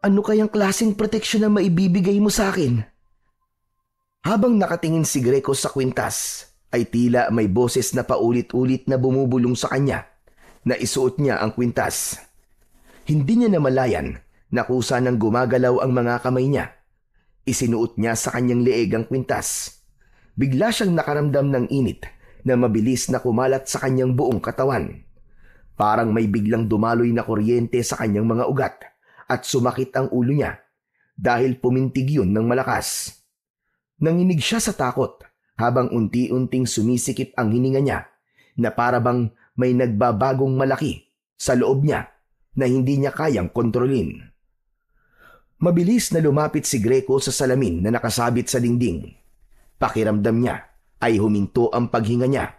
Ano kayang klaseng proteksyon na maibibigay mo sa akin?
Habang nakatingin si Greco sa kwintas, ay tila may boses na paulit-ulit na bumubulong sa kanya na isuot niya ang kwintas. Hindi niya namalayan na kusa nang gumagalaw ang mga kamay niya. Isinuot niya sa kanyang leeg ang kwintas. Bigla siyang nakaramdam ng init na mabilis na kumalat sa kanyang buong katawan. Parang may biglang dumaloy na kuryente sa kanyang mga ugat at sumakit ang ulo niya dahil pumintig yun ng malakas. Nanginig siya sa takot habang unti-unting sumisikip ang hininga niya na parabang may nagbabagong malaki sa loob niya na hindi niya kayang kontrolin. Mabilis na lumapit si Greco sa salamin na nakasabit sa dingding. Pakiramdam niya ay huminto ang paghinga niya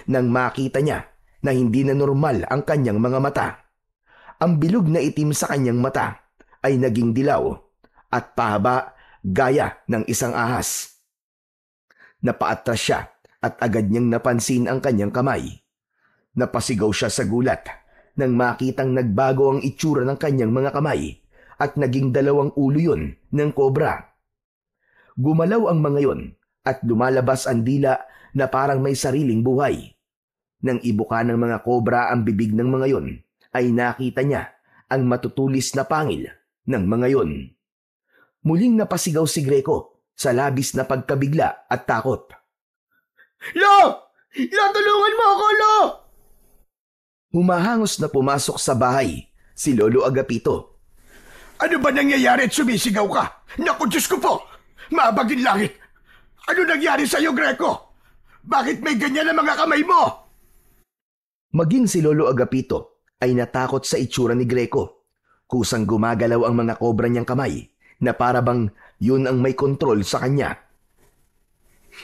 nang makita niya na hindi na normal ang kanyang mga mata. Ang bilog na itim sa kanyang mata ay naging dilaw at pahaba gaya ng isang ahas. Napaatras siya at agad niyang napansin ang kanyang kamay. Napasigaw siya sa gulat nang makitang nagbago ang itsura ng kanyang mga kamay at naging 2 ulo yun ng kobra. Gumalaw ang mga yon at lumalabas ang dila na parang may sariling buhay. Nang ibuka ng mga kobra ang bibig ng mga yon, ay nakita niya ang matutulis na pangil ng mga yon. Muling napasigaw si Greco sa labis na pagkabigla at takot.
Lo! Lo, tulungan mo ako, Lo!
Humahangos na pumasok sa bahay si Lolo Agapito.
Ano ba nangyayari at sumisigaw ka? Naku, Diyos ko po! Maabagin langit! Ano nangyari sa'yo, Greco? Bakit may ganyan ang mga kamay mo?
Maging si Lolo Agapito ay natakot sa itsura ni Greco. Kusang gumagalaw ang mga kobra niyang kamay na para bang yun ang may kontrol sa kanya.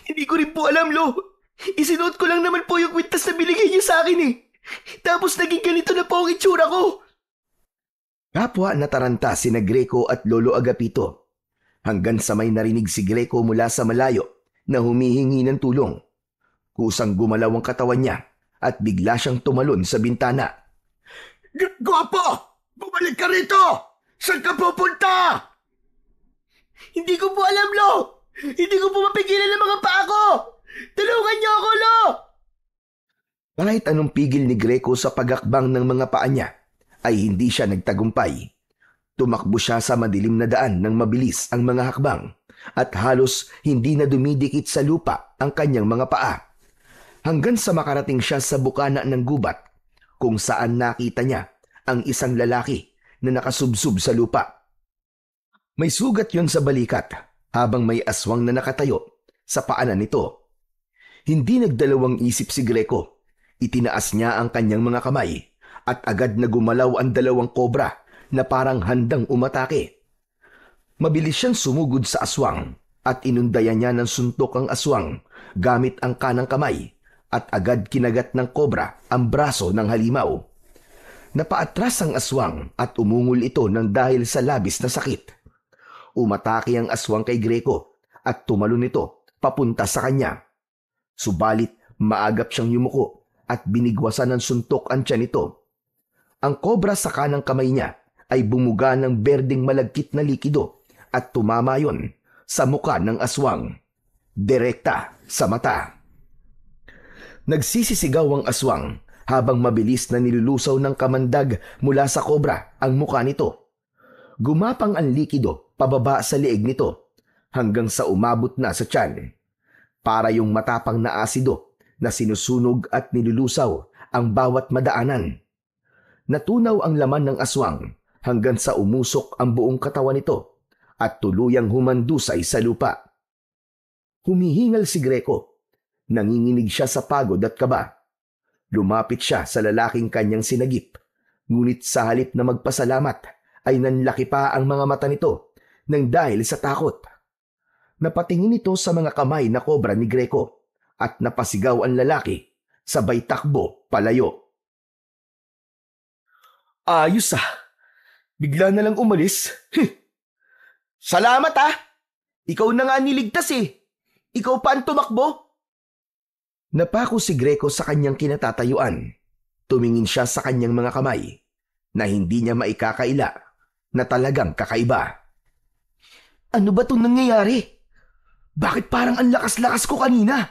Hindi ko rin po alam, Lo. Isinuot ko lang naman po yung kwintas na binigay niyo sa akin eh. Tapos naging ganito na po ang itsura ko.
Kapwa nataranta sina Greco at Lolo Agapito hanggang sa may narinig si Greco mula sa malayo na humihingi ng tulong. Kusang gumalaw ang katawan niya at bigla siyang tumalon sa bintana.
Gwapo! Bumalik ka rito! Saan ka pupunta?
Hindi ko po alam, Lo. Hindi ko po mapigilan ang mga paa ko. Tulungan niyo ako, Lo.
Kahit anong pigil ni Greco sa pagakbang ng mga paa niya, ay hindi siya nagtagumpay. Tumakbo siya sa madilim na daan ng mabilis ang mga hakbang at halos hindi na dumidikit sa lupa ang kanyang mga paa. Hanggang sa makarating siya sa bukana ng gubat kung saan nakita niya ang isang lalaki na nakasubsob sa lupa. May sugat yon sa balikat habang may aswang na nakatayo sa paanan nito. Hindi nagdalawang isip si Greco. Itinaas niya ang kanyang mga kamay at agad na gumalaw ang 2 kobra na parang handang umatake. Mabilis siyang sumugod sa aswang at inundayan niya ng suntok ang aswang gamit ang kanang kamay at agad kinagat ng kobra ang braso ng halimaw. Napaatras ang aswang at umungol ito ng dahil sa labis na sakit. Umatake ang aswang kay Greco at tumalon ito papunta sa kanya. Subalit maagap siyang yumuko at binigwasan ng suntok ang tiyan nito. Ang kobra sa kanang kamay niya ay bumuga ng berdeng malagkit na likido at tumama yon sa muka ng aswang, direkta sa mata. Nagsisisigaw ang aswang habang mabilis na nilulusaw ng kamandag mula sa kobra ang muka nito. Gumapang ang likido pababa sa leeg nito hanggang sa umabot na sa tiyan. Para yung matapang na asido na sinusunog at nilulusaw ang bawat madaanan. Natunaw ang laman ng aswang hanggang sa umusok ang buong katawan nito at tuluyang humandusay sa lupa. Humihingal si Greco. Nanginginig siya sa pagod at kaba. Lumapit siya sa lalaking kanyang sinagip. Ngunit sa halip na magpasalamat ay nanlaki pa ang mga mata nito nang dahil sa takot. Napatingin ito sa mga kamay na kobra ni Greco at napasigaw ang lalaki, sabay takbo palayo.
Ayos ah. Bigla na lang umalis. Salamat ah. Ikaw na nga niligtas eh. Ikaw pa ang tumakbo.
Napako si Greco sa kanyang kinatatayuan. Tumingin siya sa kanyang mga kamay na hindi niya maikakaila na talagang kakaiba.
Ano ba itong nangyayari? Bakit parang ang lakas-lakas ko kanina?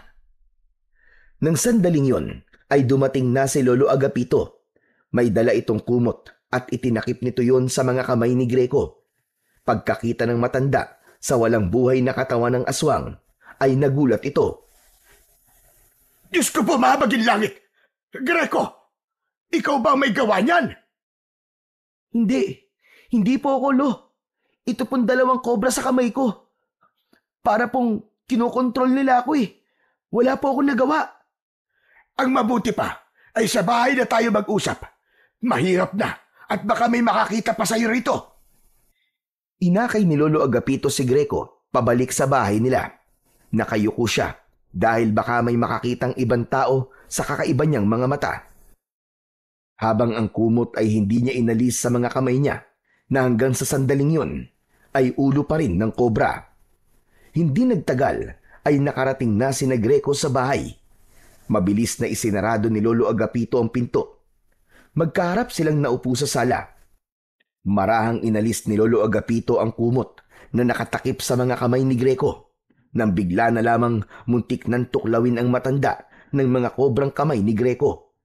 Nang sandaling yon ay dumating na si Lolo Agapito. May dala itong kumot at itinakip nito yon sa mga kamay ni Greco. Pagkakita ng matanda sa walang buhay na katawan ng aswang ay nagulat ito.
Diyos ko po, mahabagin langit! Greco, ikaw ba may gawa niyan?
Hindi po ako, Lo. Ito pong 2 kobra sa kamay ko. Para pong kinokontrol nila ako eh. Wala po akong nagawa.
Ang mabuti pa ay sa bahay na tayo mag-usap. Mahirap na at baka may makakita pa sa'yo rito.
Inakay ni Lolo Agapito si Greco pabalik sa bahay nila. Nakayuko siya dahil baka may makakitang ibang tao sa kakaiba niyang mga mata. Habang ang kumot ay hindi niya inalis sa mga kamay niya na hanggang sa sandaling yun ay ulo pa rin ng kobra. Hindi nagtagal ay nakarating na sina Greco sa bahay. Mabilis na isinarado ni Lolo Agapito ang pinto. Magkaharap silang naupo sa sala. Marahang inalis ni Lolo Agapito ang kumot na nakatakip sa mga kamay ni Greco nang bigla na lamang muntik nang tuklawin ang matanda ng mga kobrang kamay ni Greco.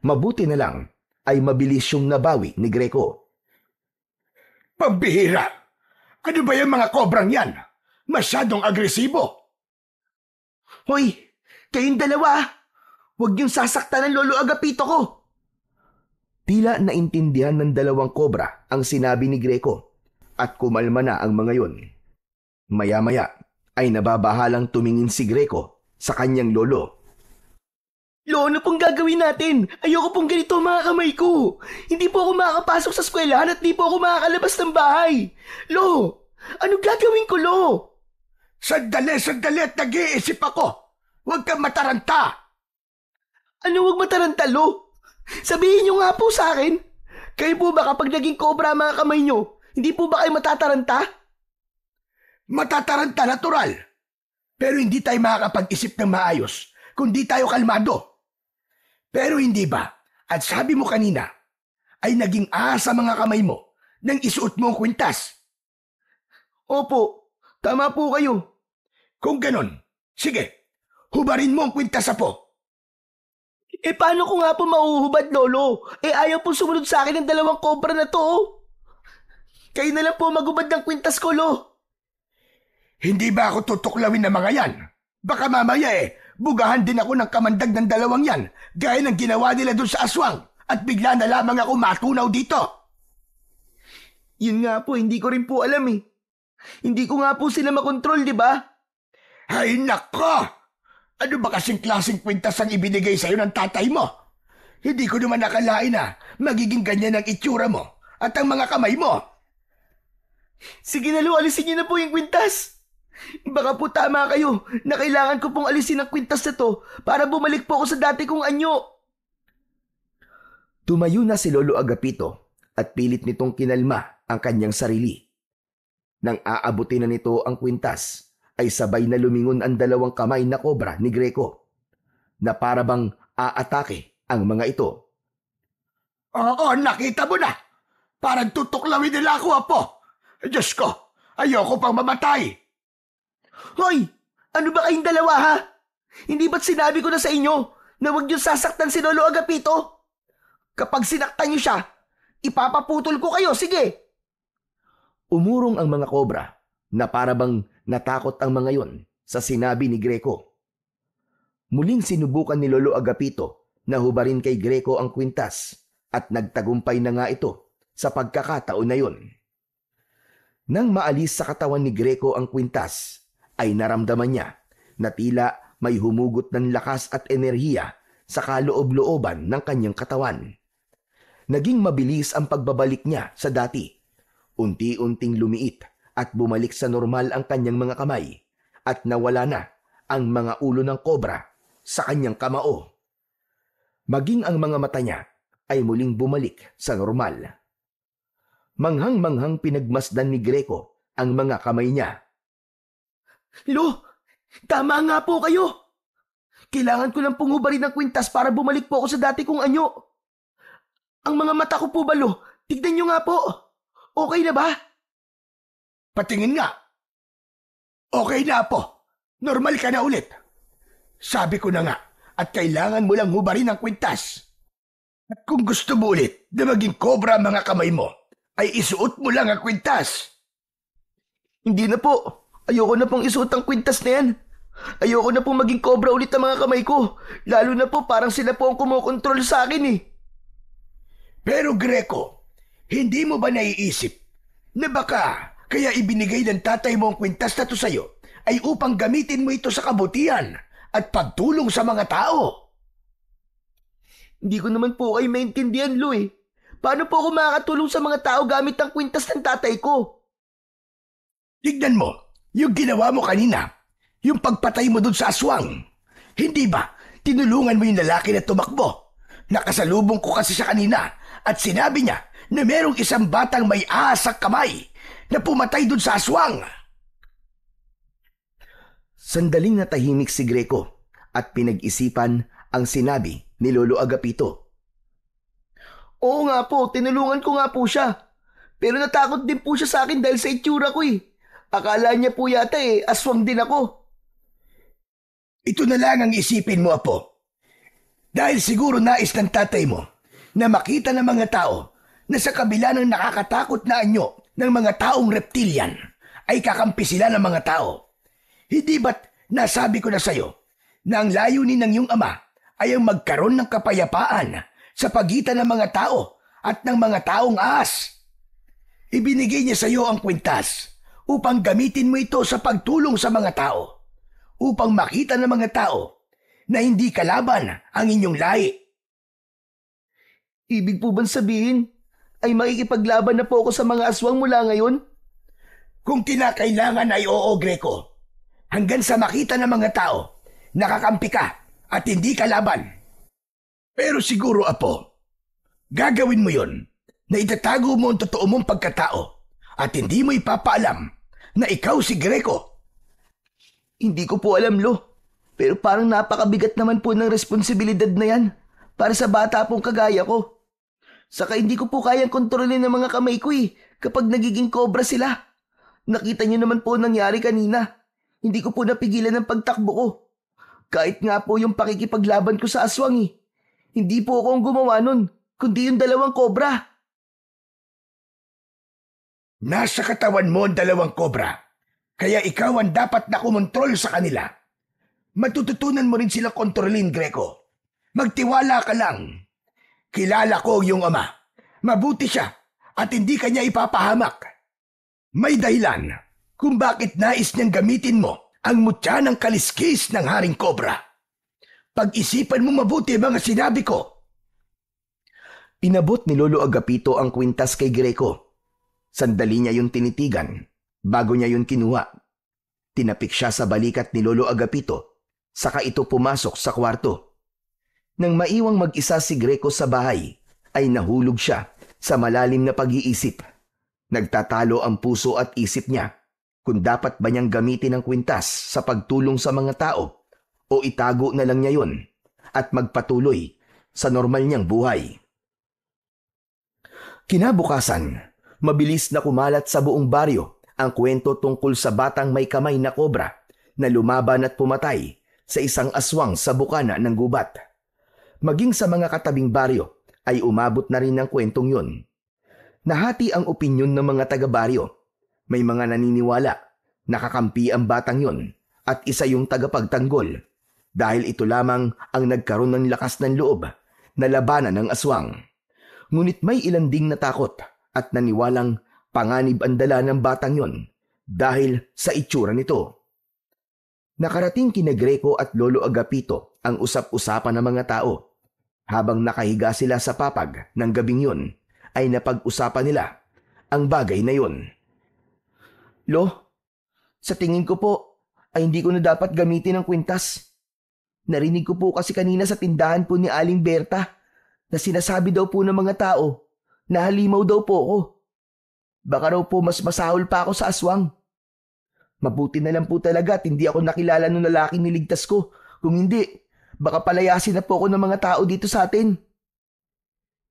Mabuti na lang ay mabilis yung nabawi ni Greco.
Pambihira! Ano ba yung mga kobrang yan? Masyadong agresibo.
Hoy, kayong dalawa! Huwag niyong sasaktan ng Lolo Agapito ko!
Tila naintindihan ng dalawang kobra ang sinabi ni Greco at kumalma na ang mga yon. Maya-maya ay nababahalang tumingin si Greco sa kanyang lolo.
Lo, ano pong gagawin natin? Ayoko pong ganito mga kamay ko. Hindi po ako makakapasok sa eskwelahan at di po ako makakalabas ng bahay. Lo, ano gagawin ko, Lo?
Sandali at nag-iisip ako. Huwag kang mataranta.
Ano wag mataranta, Lo? Sabihin niyo nga po sa akin. Kayo po ba kapag naging kobra ang mga kamay niyo, hindi po ba kayo matataranta?
Matataranta natural. Pero hindi tayo makakapag-isip ng maayos kung di tayo kalmado. Pero hindi ba, at sabi mo kanina, ay naging ahas sa mga kamay mo nang isuot mo ang kwintas?
Opo, tama po kayo.
Kung ganon, sige, hubarin mo ang kwintas po.
Paano ko nga po mauhubad, Lolo? Ayaw po sumunod sa akin ng dalawang kobra na to. Kayo na lang po magubad ng kwintas ko, Lo.
Hindi ba ako tutuklawin ng mga yan? Baka mamaya bugahan din ako ng kamandag ng dalawang yan, gaya ng ginawa nila doon sa aswang, at bigla na lamang ako matunaw dito.
Yun nga po, hindi ko rin po alam eh. Hindi ko nga po sila makontrol, di ba?
Ay nako! Ano ba kasing klaseng kwintas ang ibinigay sa'yo ng tatay mo? Hindi ko naman nakalain na magiging ganyan ang itsura mo at ang mga kamay mo.
Sige na, Lo, alisin niyo na po yung kwintas. Baka po tama kayo na kailangan ko pong alisin ang kwintas na to para bumalik po ako sa dati kong anyo.
Tumayo na si Lolo Agapito at pilit nitong kinalma ang kanyang sarili. Nang aabutin na nito ang kwintas, ay sabay na lumingon ang dalawang kamay na kobra ni Greco na parabang aatake ang mga ito.
Oo, nakita mo na. Parang tutuklawin nila ako, Apo. Diyos ko, ayoko pang mamatay.
Hoy! Ano ba kayong dalawa, ha? Hindi ba't sinabi ko na sa inyo na huwag niyo sasaktan si Lolo Agapito? Kapag sinaktan niyo siya, ipapaputol ko kayo, sige!
Umurong ang mga kobra na parabang natakot ang mga yon sa sinabi ni Greco. Muling sinubukan ni Lolo Agapito na hubarin kay Greco ang kwintas at nagtagumpay na nga ito sa pagkakataon na yon. Nang maalis sa katawan ni Greco ang kwintas, ay naramdaman niya na tila may humugot ng lakas at enerhiya sa kaloob-looban ng kanyang katawan. Naging mabilis ang pagbabalik niya sa dati. Unti-unting lumiit at bumalik sa normal ang kanyang mga kamay at nawala na ang mga ulo ng kobra sa kanyang kamao. Maging ang mga mata niya ay muling bumalik sa normal. Manghang-manghang pinagmasdan ni Greco ang mga kamay niya.
Lo, tama nga po kayo. Kailangan ko lang pong hubarin ng kwintas para bumalik po ako sa dati kong anyo. Ang mga mata ko po ba, Lo? Tignan niyo nga po. Okay na ba?
Patingin nga. Okay na, Apo. Normal ka na ulit. Sabi ko na nga, at kailangan mo lang hubarin ang kwintas. At kung gusto mo ulit na maging kobra ang mga kamay mo, ay isuot mo lang ang kwintas.
Hindi na po. Ayoko na pong isuot ang kwintas na yan. Ayoko na pong maging kobra ulit ang mga kamay ko. Lalo na po parang sila po ang kumokontrol sa akin eh.
Pero Greco, hindi mo ba naiisip na baka kaya ibinigay ng tatay mo ang kwintas na to sa'yo ay upang gamitin mo ito sa kabutihan at pagtulong sa mga tao?
Hindi ko naman po kayo maintindihan, Lo eh. Paano po ako makakatulong sa mga tao gamit ang kwintas ng tatay ko?
Tignan mo, yung ginawa mo kanina, yung pagpatay mo dun sa aswang. Hindi ba, tinulungan mo yung lalaki na tumakbo? Nakasalubong ko kasi siya kanina at sinabi niya na merong isang batang may ahas sa kamay na pumatay dun sa aswang.
Sandaling natahimik si Greco at pinag-isipan ang sinabi ni Lolo Agapito.
Oo nga po, tinulungan ko nga po siya. Pero natakot din po siya sa akin dahil sa itsura ko eh. Akala niya po yata aswang din ako.
Ito na lang ang isipin mo, Apo. Dahil siguro nais ng tatay mo na makita ng mga tao na sa kabila ng nakakatakot na anyo ng mga taong reptilian ay kakampi sila ng mga tao. Hindi ba't nasabi ko na sa'yo na ang layunin ng iyong ama ay ang magkaroon ng kapayapaan sa pagitan ng mga tao at ng mga taong ahas? Ibinigay niya sa iyo ang kwintas upang gamitin mo ito sa pagtulong sa mga tao, upang makita ng mga tao na hindi kalaban ang inyong lahi.
Ibig po bang sabihin ay makikipaglaban na po ako sa mga aswang mula ngayon?
Kung kinakailangan ay oo, Greco. Hanggang sa makita ng mga tao, nakakampi ka at hindi kalaban. Pero siguro, Apo, gagawin mo yon na itatago mo ang totoo mong pagkatao at hindi mo ipapaalam na ikaw si Greco.
Hindi ko po alam, Lo. Pero parang napakabigat naman po ng responsibilidad na yan para sa bata pong kagaya ko. Saka hindi ko po kayang kontrolin ng mga kamay ko kapag nagiging cobra sila. Nakita niyo naman po nangyari kanina. Hindi ko po napigilan ng pagtakbo ko. Kahit nga po yung pakikipaglaban ko sa aswang Hindi po ako ang gumawa nun, kundi yung dalawang cobra.
Nasa katawan mo ang dalawang cobra, kaya ikaw ang dapat na kumontrol sa kanila. Matututunan mo rin silang kontrolin, Greco. Magtiwala ka lang. Kilala ko yung ama. Mabuti siya at hindi kanya ipapahamak. May dahilan kung bakit nais niyang gamitin mo ang mutya ng kaliskis ng Haring Cobra. Pag-isipan mo mabuti mga sinabi ko.
Inabot ni Lolo Agapito ang kwintas kay Greco. Sandali niya yung tinitigan bago niya yun kinuha. Tinapik siya sa balikat ni Lolo Agapito, saka ito pumasok sa kwarto. Nang maiwang mag-isa si Greco sa bahay, ay nahulog siya sa malalim na pag-iisip. Nagtatalo ang puso at isip niya kung dapat ba niyang gamitin ang kwintas sa pagtulong sa mga tao o itago na lang niya yun at magpatuloy sa normal niyang buhay. Kinabukasan, mabilis na kumalat sa buong baryo ang kwento tungkol sa batang may kamay na kobra na lumaban at pumatay sa isang aswang sa bukana ng gubat. Maging sa mga katabing baryo ay umabot na rin ang kwentong yun. Nahati ang opinyon ng mga taga-baryo. May mga naniniwala nakakampi ang batang yun at isa yung tagapagtanggol dahil ito lamang ang nagkaroon ng lakas ng loob na labanan ng aswang. Ngunit may ilan ding natakot at naniwalang panganib ang dala ng batang yon dahil sa itsura nito. Nakarating kina Greco at Lolo Agapito ang usap-usapan ng mga tao. Habang nakahiga sila sa papag ng gabing yun, ay napag-usapan nila ang bagay na yun. Lo, sa tingin ko po ay hindi ko na dapat gamitin ang kwintas. Narinig ko po kasi kanina sa tindahan po ni Aling Berta na sinasabi daw po ng mga tao na halimaw daw po ako. Baka raw po mas masahol pa ako sa aswang. Mabuti na lang po talaga at hindi ako nakilala ng lalaking niligtas ko. Kung hindi, baka palayasin na po ako ng mga tao dito sa atin.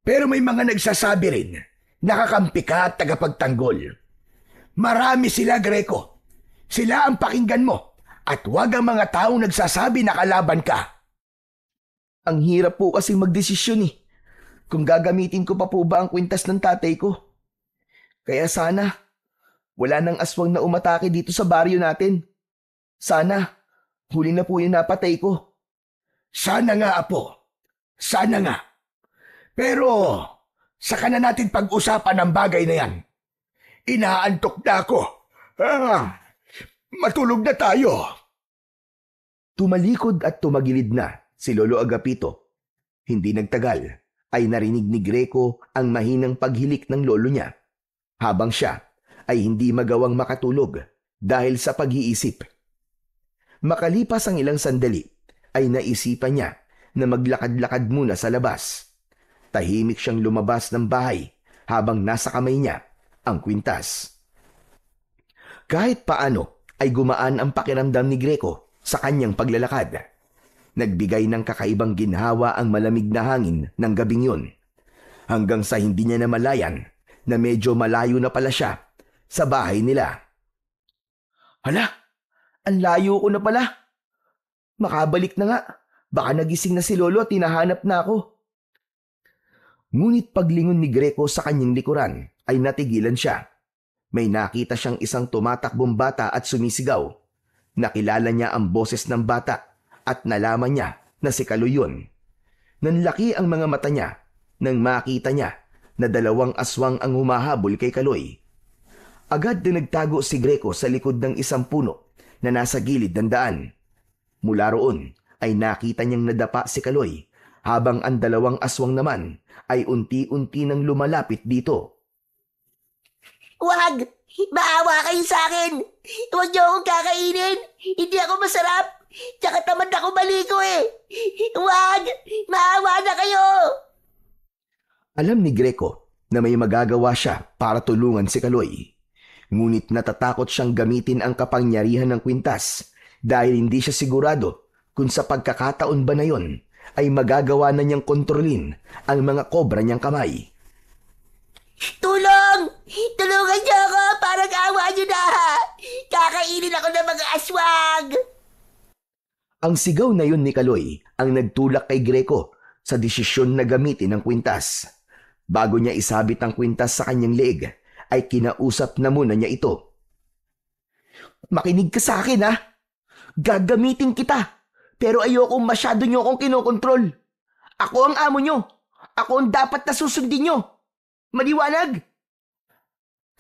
Pero may mga nagsasabi rin, nakakampi ka at tagapagtanggol. Marami sila, Greco. Sila ang pakinggan mo at huwag ang mga taong nagsasabi na kalaban ka.
Ang hirap po kasing magdesisyon kung gagamitin ko pa po ba ang kwintas ng tatay ko. Kaya sana, wala nang aswang na umatake dito sa baryo natin. Sana, huli na po yung napatay ko.
Sana nga, Apo. Sana nga. Pero, saka na natin pag-usapan ang bagay na yan. Inaantok na ako. Matulog na tayo.
Tumalikod at tumagilid na si Lolo Agapito. Hindi nagtagal ay narinig ni Greco ang mahinang paghilik ng lolo niya. Habang siya ay hindi magawang makatulog dahil sa pag-iisip. Makalipas ang ilang sandali ay naisipan niya na maglakad-lakad muna sa labas. Tahimik siyang lumabas ng bahay habang nasa kamay niya ang kwintas. Kahit paano ay gumaan ang pakiramdam ni Greco sa kanyang paglalakad. Nagbigay ng kakaibang ginhawa ang malamig na hangin ng gabing yun. hanggang sa hindi niya namalayan na medyo malayo na pala siya sa bahay nila.
Hala, ang layo ko na pala. Makabalik na nga. Baka nagising na si Lolo at hinahanap na ako.
Ngunit paglingon ni Greco sa kanyang likuran ay natigilan siya. May nakita siyang isang tumatakbong bata at sumisigaw. Nakilala niya ang boses ng bata at nalaman niya na si Kaloy yun. Nanlaki ang mga mata niya nang makita niya na 2 aswang ang humahabol kay Kaloy. Agad na nagtago si Greco sa likod ng isang puno na nasa gilid ng daan. Mula roon ay nakita niyang nadapa si Kaloy habang ang 2 aswang naman ay unti-unti nang lumalapit dito.
Wag! Maawa kayo sa akin! Huwag niyo akong kakainin! Hindi ako masarap! Tsaka tamad ako maligo eh! Wag! Maawa na kayo!
Alam ni Greco na may magagawa siya para tulungan si Kaloy. Ngunit natatakot siyang gamitin ang kapangyarihan ng kwintas dahil hindi siya sigurado kung sa pagkakataon ba na yon ay magagawa na niyang kontrolin ang mga kobra niyang kamay.
Tulong! Tulungan niyo ako! Parang awa niyo na! Kakainin ako ng mga aswang!
Ang sigaw na yun ni Kaloy ang nagtulak kay Greco sa desisyon na gamitin ang kwintas. Bago niya isabit ang kwintas sa kanyang leeg, ay kinausap na muna niya ito.
Makinig ka sa akin ha. Gagamitin kita. Pero ayokong masyado niyo akong kinokontrol. Ako ang amo niyo. Ako ang dapat na susundin niyo. Maliwanag?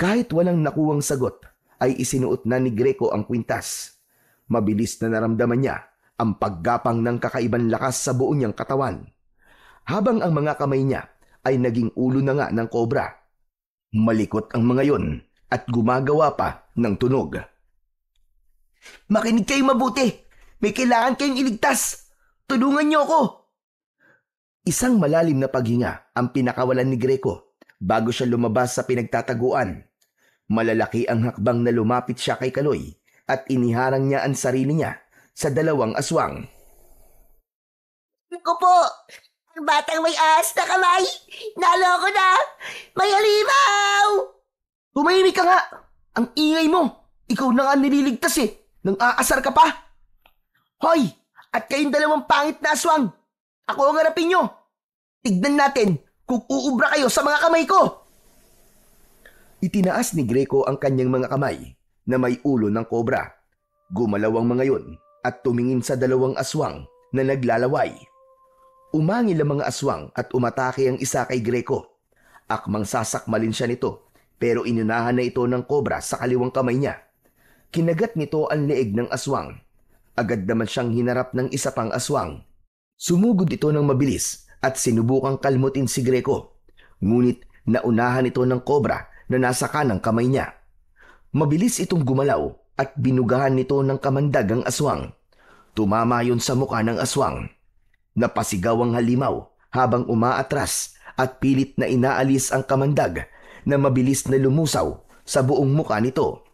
Kahit walang nakuwang sagot, ay isinuot na ni Greco ang kwintas. Mabilis na naramdaman niya ang paggapang ng kakaibang lakas sa buong niyang katawan. Habang ang mga kamay niya ay naging ulo na nga ng kobra. Malikot ang mga yon at gumagawa pa ng tunog.
Makinig kayo mabuti. May kailangan kayong iligtas. Tulungan niyo ako.
Isang malalim na paghinga ang pinakawalan ni Greco bago siya lumabas sa pinagtataguan. Malalaki ang hakbang na lumapit siya kay Kaloy at iniharang niya ang sarili niya sa 2 aswang.
Ako po! Ang batang may ahas na kamay! Naloko na! May halimaw!
Tumahimik ka nga. Ang ingay mo. Ikaw na nga nililigtas eh. Nang aasar ka pa. Hoy! At kayong 2 pangit na aswang. Ako ang harapin nyo. Tignan natin kung uubra kayo sa mga kamay ko.
Itinaas ni Greco ang kanyang mga kamay na may ulo ng kobra. Gumalaw ang mga yon at tumingin sa 2 aswang na naglalaway. Umangil ang mga aswang at umatake ang isa kay Greco. Akmang sasakmalin siya nito pero inunahan na ito ng kobra sa kaliwang kamay niya. Kinagat nito ang leeg ng aswang. Agad naman siyang hinarap ng isa pang aswang. Sumugod ito ng mabilis at sinubukang kalmutin si Greco. Ngunit naunahan ito ng kobra na nasa kanang kamay niya. Mabilis itong gumalaw at binugahan nito ng kamandag ang aswang. Tumama yon sa mukha ng aswang. Napasigaw ang halimaw habang umaatras at pilit na inaalis ang kamandag na mabilis na lumusaw sa buong mukha nito.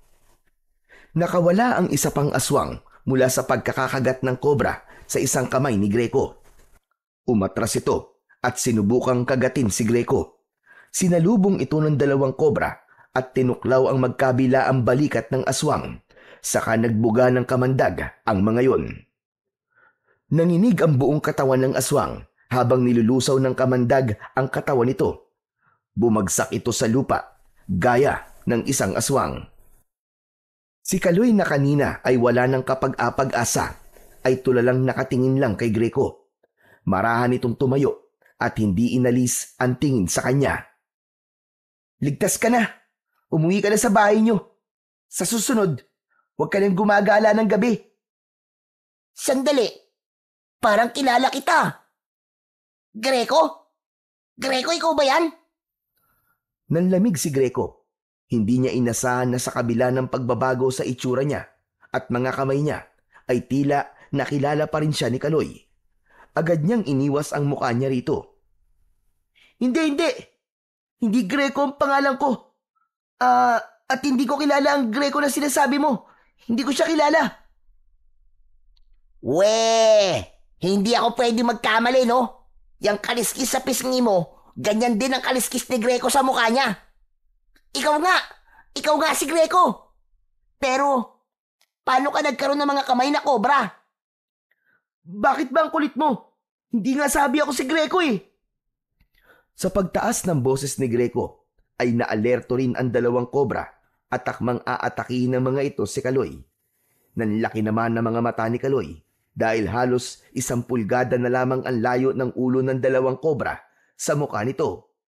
Nakawala ang isa pang aswang mula sa pagkakakagat ng kobra sa isang kamay ni Greco. Umatras ito at sinubukang kagatin si Greco. Sinalubong ito ng 2 kobra at tinuklaw ang magkabila ang balikat ng aswang. Saka nagbuga ng kamandag ang mga yon. Nanginig ang buong katawan ng aswang habang nilulusaw ng kamandag ang katawan nito. Bumagsak ito sa lupa, gaya ng isang aswang. Si Kaloy na kanina ay wala ng kapag-apag-asa, ay tulalang nakatingin lang kay Greco. Marahan itong tumayo at hindi inalis ang tingin sa kanya.
Ligtas ka na. Umuwi ka na sa bahay niyo. Sa susunod, huwag ka nang gumagala ng gabi.
Sandali! Parang kilala kita. Greco? Greco, ikaw ba yan?
Nanlamig si Greco. Hindi niya inasahan na sa kabila ng pagbabago sa itsura niya at mga kamay niya ay tila nakilala pa rin siya ni Kaloy. Agad niyang iniwas ang mukha niya rito.
Hindi. Hindi Greco ang pangalan ko. At hindi ko kilala ang Greco na sinasabi mo. Hindi ko siya kilala.
Hindi ako pwede magkamali, no? Yang kaliskis sa pisngi mo, ganyan din ang kaliskis ni Greco sa mukha niya. Ikaw nga si Greco. Pero, paano ka nagkaroon ng mga kamay na kobra?
Bakit ba ang kulit mo? Hindi nga sabi ako si Greco eh.
Sa pagtaas ng boses ni Greco, ay naalerto rin ang dalawang kobra at takmang aatakihin ng mga ito si Kaloy. Nanlaki naman ng mga mata ni Kaloy dahil halos 1 pulgada na lamang ang layo ng ulo ng dalawang kobra sa mukha nito.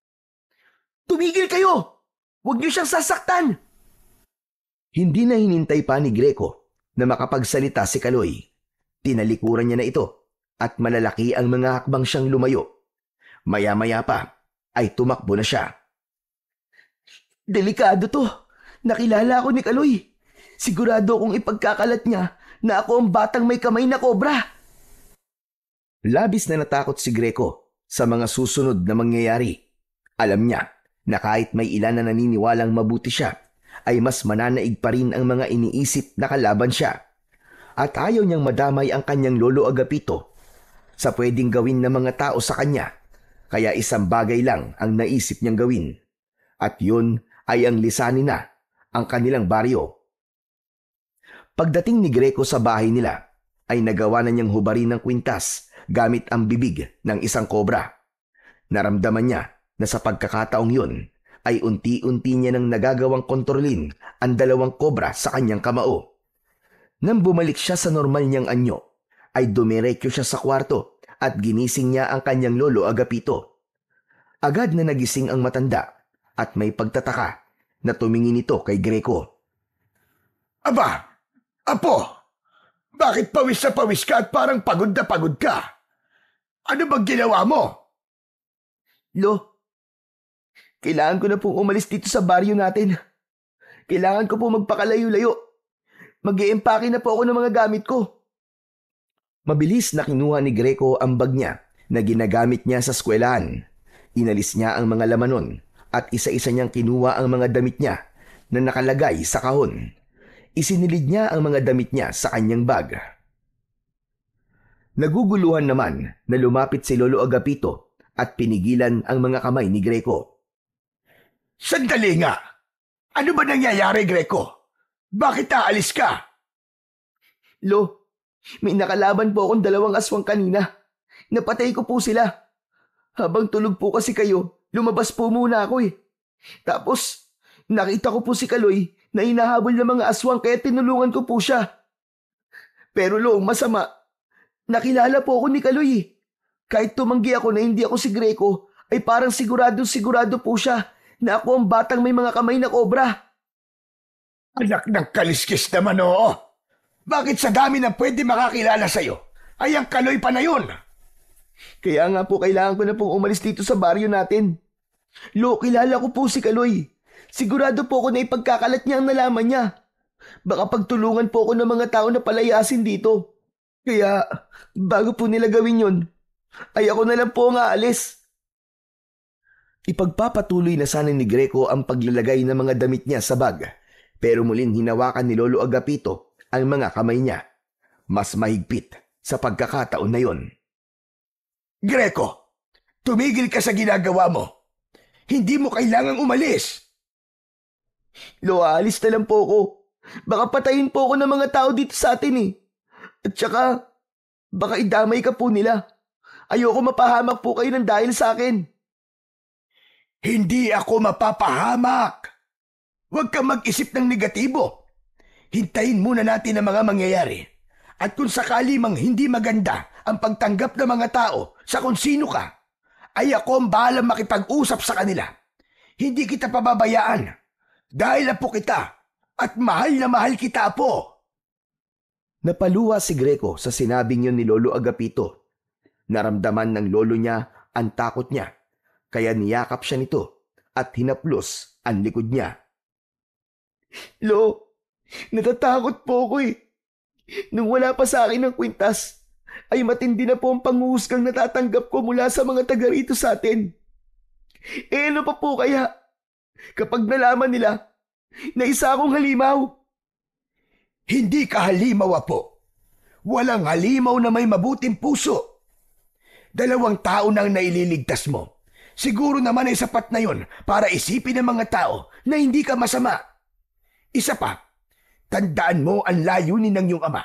Tumigil kayo! Huwag niyo siyang sasaktan!
Hindi na hinintay pa ni Greco na makapagsalita si Kaloy. Tinalikuran niya na ito at malalaki ang mga hakbang siyang lumayo. Maya-maya pa ay tumakbo na siya.
Delikado to. Nakilala ko ni Kaloy. Sigurado kong ipagkakalat niya na ako ang batang may kamay na kobra.
Labis na natakot si Greco sa mga susunod na mangyayari. Alam niya na kahit may ilan na naniniwalang mabuti siya, ay mas mananaig pa rin ang mga iniisip na kalaban siya. At ayaw niyang madamay ang kanyang lolo Agapito sa pwedeng gawin ng mga tao sa kanya. Kaya isang bagay lang ang naisip niyang gawin. At yun ay ang lisanin na ang kanilang baryo. Pagdating ni Greco sa bahay nila, ay nagawa na niyang hubarin ng kwintas gamit ang bibig ng isang kobra. Naramdaman niya na sa pagkakataong yun, ay unti-unti niya nang nagagawang kontrolin ang dalawang kobra sa kanyang kamao. Nang bumalik siya sa normal niyang anyo, ay dumiretso siya sa kwarto at ginising niya ang kanyang lolo Agapito. Agad na nagising ang matanda at may pagtataka na tumingin ito kay Greco.
Aba, Apo, bakit pawis na pawis ka at parang pagod na pagod ka? Ano bang ginawa mo?
Lo, kailangan ko na pong umalis dito sa baryo natin. Kailangan ko po magpakalayo-layo. Mag-i-empake na po ako ng mga gamit ko.
Mabilis na kinuha ni Greco ang bag niya na ginagamit niya sa eskwelahan. Inalis niya ang mga laman nun at isa-isa niyang kinuha ang mga damit niya na nakalagay sa kahon. Isinilid niya ang mga damit niya sa kanyang bag. Naguguluhan naman na lumapit si Lolo Agapito at pinigilan ang mga kamay ni Greco.
Sandali nga! Ano ba nangyayari, Greco? Bakit aalis ka?
Lo, may nakalaban po akong 2 aswang kanina. Napatay ko po sila. Habang tulog po kasi kayo, lumabas po muna ako eh. Tapos, nakita ko po si Kaloy na hinahabol ng mga aswang kaya tinulungan ko po siya. Pero lo, masama. Nakilala po ako ni Kaloy eh. Kahit tumanggi ako na hindi ako si Greco, ay parang sigurado po siya na ako ang batang may mga kamay na kobra.
Anak ng kaliskis naman, oo. Bakit sa dami ng pwede makakilala sa'yo, ay ang Kaloy pa na yun?
Kaya nga po kailangan ko na pong umalis dito sa baryo natin. Lo, kilala ko po si Kaloy. Sigurado po ako na ipagkakalat niya ang nalaman niya. Baka pagtulungan po ako ng mga tao na palayasin dito. Kaya, bago po nila gawin yun, ay ako na lang po ang aalis.
Ipagpapatuloy na sana ni Greco ang paglalagay ng mga damit niya sa bag, pero muling hinawakan ni Lolo Agapito ang mga kamay niya. Mas mahigpit sa pagkakataon na yon.
Greco, tumigil ka sa ginagawa mo. Hindi mo kailangang umalis.
Lo, aalis na lang po ako. Baka patayin po ako ng mga tao dito sa atin eh. At saka, baka idamay ka po nila. Ayoko mapahamak po kayo ng dahil sa akin.
Hindi ako mapapahamak. Huwag kang mag-isip ng negatibo. Hintayin muna natin ang mga mangyayari. At kung sakali mang hindi maganda ang pagtanggap ng mga tao sa kung sino ka, ay ako ang bahalang makipag-usap sa kanila. Hindi kita pababayaan. Dahil apo kita at mahal na mahal kita, Apo.
Napaluwa si Greco sa sinabing yun ni Lolo Agapito. Naramdaman ng lolo niya ang takot niya, kaya niyakap siya nito at hinaplos ang likod niya.
Lo, natatakot po ako eh. Nung wala pa sa akin ang kwintas, ay matindi na po ang panghuhusgang natatanggap ko mula sa mga taga rito sa atin. Eh ano pa po kaya? Kapag nalaman nila na isa akong halimaw.
Hindi ka halimaw, Apo. Walang halimaw na may mabuting puso. 2 tao nang naililigtas mo. Siguro naman ay sapat na yon para isipin ng mga tao na hindi ka masama. Isa pa, tandaan mo ang layunin ng iyong ama.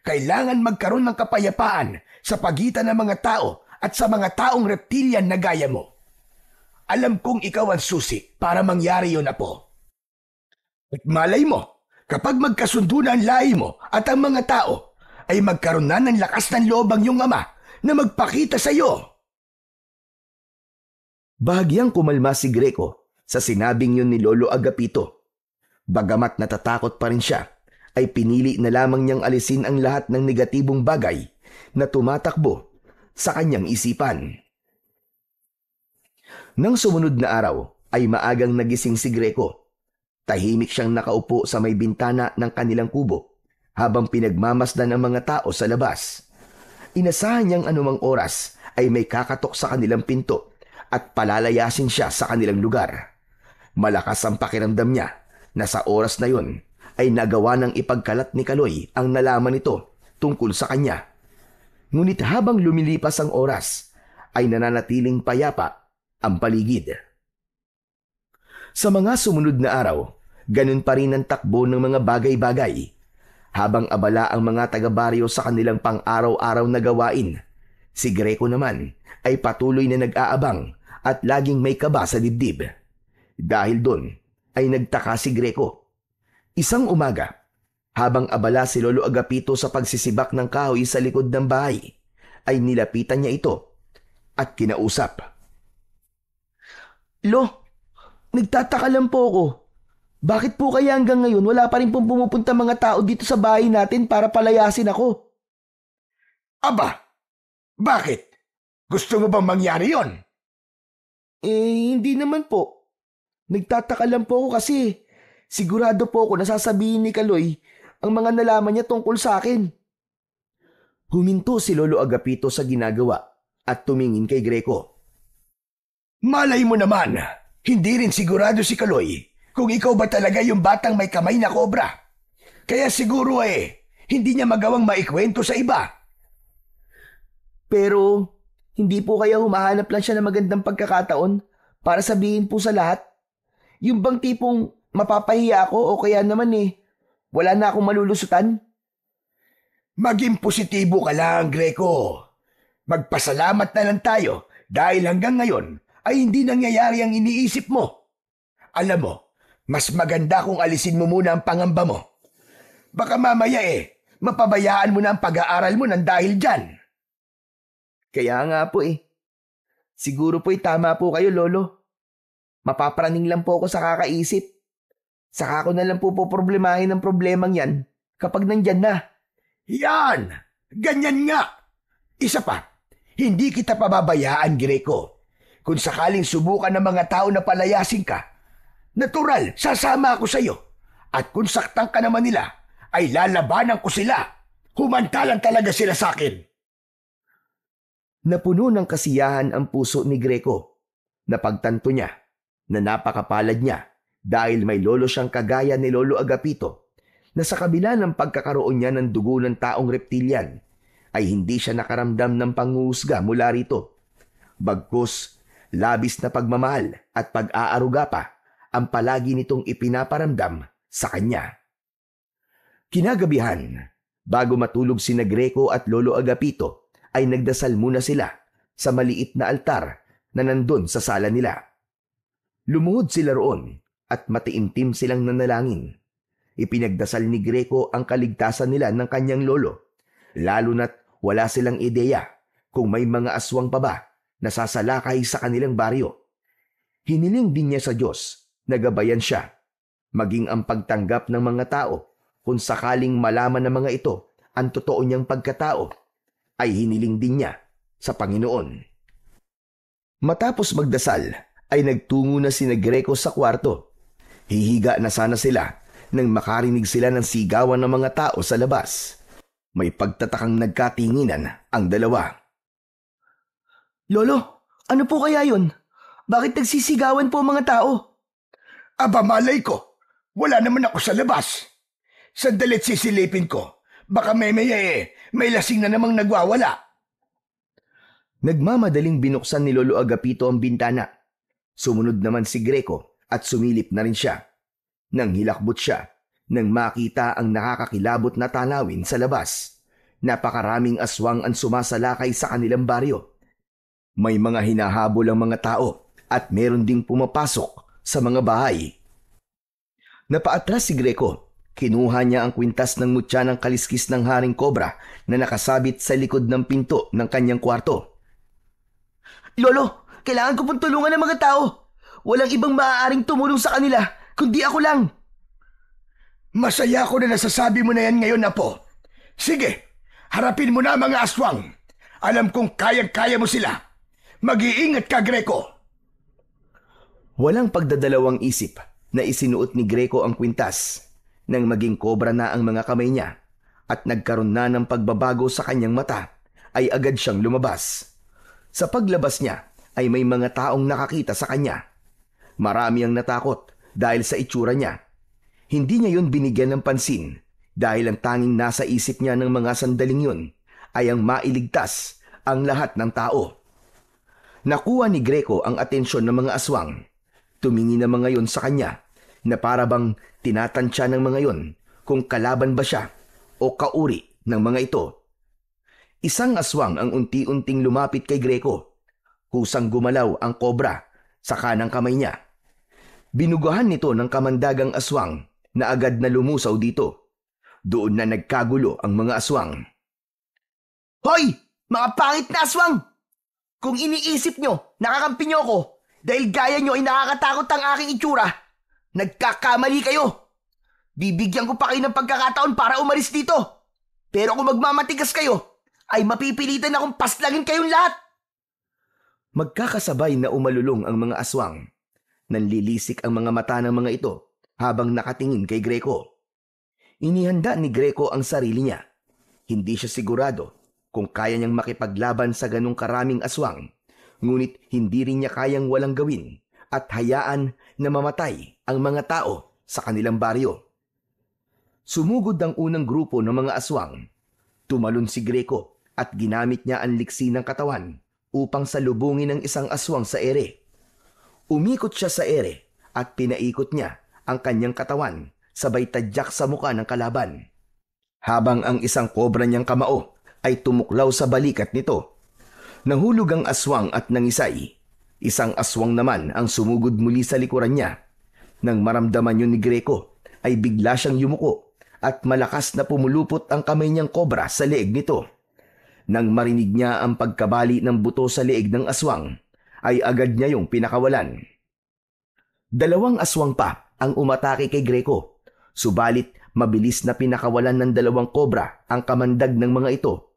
Kailangan magkaroon ng kapayapaan sa pagitan ng mga tao at sa mga taong reptilian na gaya mo. Alam kong ikaw ang susi para mangyari yun, Apo. At malay mo, kapag magkasundo na ang lahi mo at ang mga tao, ay magkaroon na ng lakas ng loob ang iyong ama na magpakita sa iyo.
Bahagyang kumalma si Greco sa sinabing yun ni Lolo Agapito. Bagamat natatakot pa rin siya, ay pinili na lamang niyang alisin ang lahat ng negatibong bagay na tumatakbo sa kanyang isipan. Nang sumunod na araw ay maagang nagising si Greco. Tahimik siyang nakaupo sa may bintana ng kanilang kubo habang pinagmamasdan ang mga tao sa labas. Inasahan niyang anumang oras ay may kakatok sa kanilang pinto at palalayasin siya sa kanilang lugar. Malakas ang pakiramdam niya na sa oras na yon ay nagawa ng ipagkalat ni Kaloy ang nalaman nito tungkol sa kanya. Ngunit habang lumilipas ang oras, ay nananatiling payapa ang paligid. Sa mga sumunod na araw, ganun pa rin ang takbo ng mga bagay-bagay. Habang abala ang mga taga-baryo sa kanilang pang-araw-araw na gawain, si Greco naman ay patuloy na nag-aabang at laging may kaba sa dibdib. Dahil doon ay nagtaka si Greco. Isang umaga, habang abala si Lolo Agapito sa pagsisibak ng kahoy sa likod ng bahay, ay nilapitan niya ito at kinausap.
Lo, nagtataka lang po ako. Bakit po kaya hanggang ngayon wala pa rin pong pumupunta mga tao dito sa bahay natin para palayasin ako?
Aba, bakit? Gusto mo bang mangyari yon?
Hindi naman po. Nagtataka lang po ako kasi sigurado po ako na sasabihin ni Kaloy ang mga nalaman niya tungkol sa akin.
Huminto si Lolo Agapito sa ginagawa at tumingin kay Greco.
Malay mo naman, hindi rin sigurado si Kaloy kung ikaw ba talaga yung batang may kamay na kobra. Kaya siguro hindi niya magawang maikwento sa iba.
Pero hindi po kaya humahanap lang siya ng magandang pagkakataon para sabihin po sa lahat? Yung bang tipong mapapahiya ako o kaya naman wala na akong malulusutan?
Maging positibo ka lang, Greco. Magpasalamat na lang tayo dahil hanggang ngayon ay hindi nangyayari ang iniisip mo. Alam mo, mas maganda kung alisin mo muna ang pangamba mo. Baka mamaya mapabayaan mo na ang pag-aaral mo ng dahil dyan.
Kaya nga po Siguro po tama po kayo, Lolo. Mapapraning lang po ako sa kakaisip. Saka ko na lang po poproblemahin ang problemang yan kapag nandyan na.
Yan! Ganyan nga! Isa pa, hindi kita pababayaan, Greco. Kung sakaling subukan ng mga tao na palayasin ka, natural, sasama ako sa iyo. At kung saktan ka naman nila, ay lalabanan ko sila. Humantalan talaga sila sa akin.
Napuno ng kasiyahan ang puso ni Greco. Napagtanto niya na napakapalad niya dahil may lolo siyang kagaya ni Lolo Agapito na sa kabila ng pagkakaroon niya ng dugo ng taong reptilian ay hindi siya nakaramdam ng panghuhusga mula rito. Bagkus, labis na pagmamahal at pag-aaruga pa ang palagi nitong ipinaparamdam sa kanya. Kinagabihan, bago matulog sina Greco at Lolo Agapito, ay nagdasal muna sila sa maliit na altar na nandun sa sala nila. Lumuhod sila roon at matiimtim silang nanalangin. Ipinagdasal ni Greco ang kaligtasan nila ng kanyang lolo, lalo na't wala silang ideya kung may mga aswang pa ba na sasalakay sa kanilang baryo. Hiniling din niya sa Diyos na gabayan siya, maging ang pagtanggap ng mga tao kung sakaling malaman ng mga ito ang totoo niyang pagkatao, ay hiniling din niya sa Panginoon. Matapos magdasal, ay nagtungo na sina Greco sa kwarto. Hihiga na sana sila nang makarinig sila ng sigawan ng mga tao sa labas. May pagtatakang nagkatinginan ang dalawa.
Lolo, ano po kaya yun? Bakit nagsisigawan po mga tao?
Aba, malay ko. Wala naman ako sa labas. Sandalit sisilipin ko. Baka may lasing na namang nagwawala.
Nagmamadaling binuksan ni Lolo Agapito ang bintana. Sumunod naman si Greco at sumilip na rin siya. Nang hilakbot siya, nang makita ang nakakakilabot na tanawin sa labas. Napakaraming aswang ang sumasalakay sa kanilang baryo. May mga hinahabol ang mga tao at meron ding pumapasok sa mga bahay. Napaatras si Greco. Kinuha niya ang kwintas ng mutya ng kaliskis ng haring kobra na nakasabit sa likod ng pinto ng kanyang kwarto.
Lolo, kailangan ko pong tulungan ng mga tao. Walang ibang maaaring tumulong sa kanila, kundi ako lang.
Masaya ako na nasasabi mo na yan ngayon, Apo. Sige, harapin mo na mga aswang. Alam kong kayang-kaya mo sila. Mag-iingat ka, Greco.
Walang pagdadalawang isip na isinuot ni Greco ang kwintas. Nang maging kobra na ang mga kamay niya at nagkaroon na ng pagbabago sa kanyang mata, ay agad siyang lumabas. Sa paglabas niya ay may mga taong nakakita sa kanya. Marami ang natakot dahil sa itsura niya. Hindi niya yun binigyan ng pansin dahil ang tanging nasa isip niya ng mga sandaling yun ay ang mailigtas ang lahat ng tao. Nakuha ni Greco ang atensyon ng mga aswang. Tumingin na mga yun sa kanya na para bang tinatansya ng mga yon kung kalaban ba siya o kauri ng mga ito. Isang aswang ang unti-unting lumapit kay Greco. Kusang gumalaw ang kobra sa kanang kamay niya. Binugahan nito ng kamandagang aswang na agad na lumusaw dito. Doon na nagkagulo ang mga aswang.
Hoy! Mga pangit na aswang! Kung iniisip nyo, nakakampi nyo ako dahil gaya nyo ay nakakatakot ang aking itsura, nagkakamali kayo. Bibigyan ko pa kayo ng pagkakataon para umalis dito. Pero kung magmamatigas kayo, ay mapipilitan akong paslangin kayong lahat.
Magkakasabay na umalulong ang mga aswang. Nanlilisik ang mga mata ng mga ito habang nakatingin kay Greco. Inihanda ni Greco ang sarili niya. Hindi siya sigurado kung kaya niyang makipaglaban sa ganong karaming aswang, ngunit hindi rin niya kayang walang gawin at hayaan na mamatay ang mga tao sa kanilang baryo. Sumugod ang unang grupo ng mga aswang. Tumalon si Greco at ginamit niya ang liksi ng katawan upang salubungin ang isang aswang sa ere. Umikot siya sa ere at pinaikot niya ang kanyang katawan sabay tadyak sa muka ng kalaban. Habang ang isang kobra niyang kamao ay tumuklaw sa balikat nito. Nahulog ang aswang at nangisay. Isang aswang naman ang sumugod muli sa likuran niya. Nang maramdaman yun ni Greco, ay bigla siyang yumuko at malakas na pumulupot ang kamay niyang kobra sa leeg nito. Nang marinig niya ang pagkabali ng buto sa leeg ng aswang, ay agad niya yung pinakawalan. Dalawang aswang pa ang umatake kay Greco, subalit mabilis na pinakawalan ng dalawang kobra ang kamandag ng mga ito.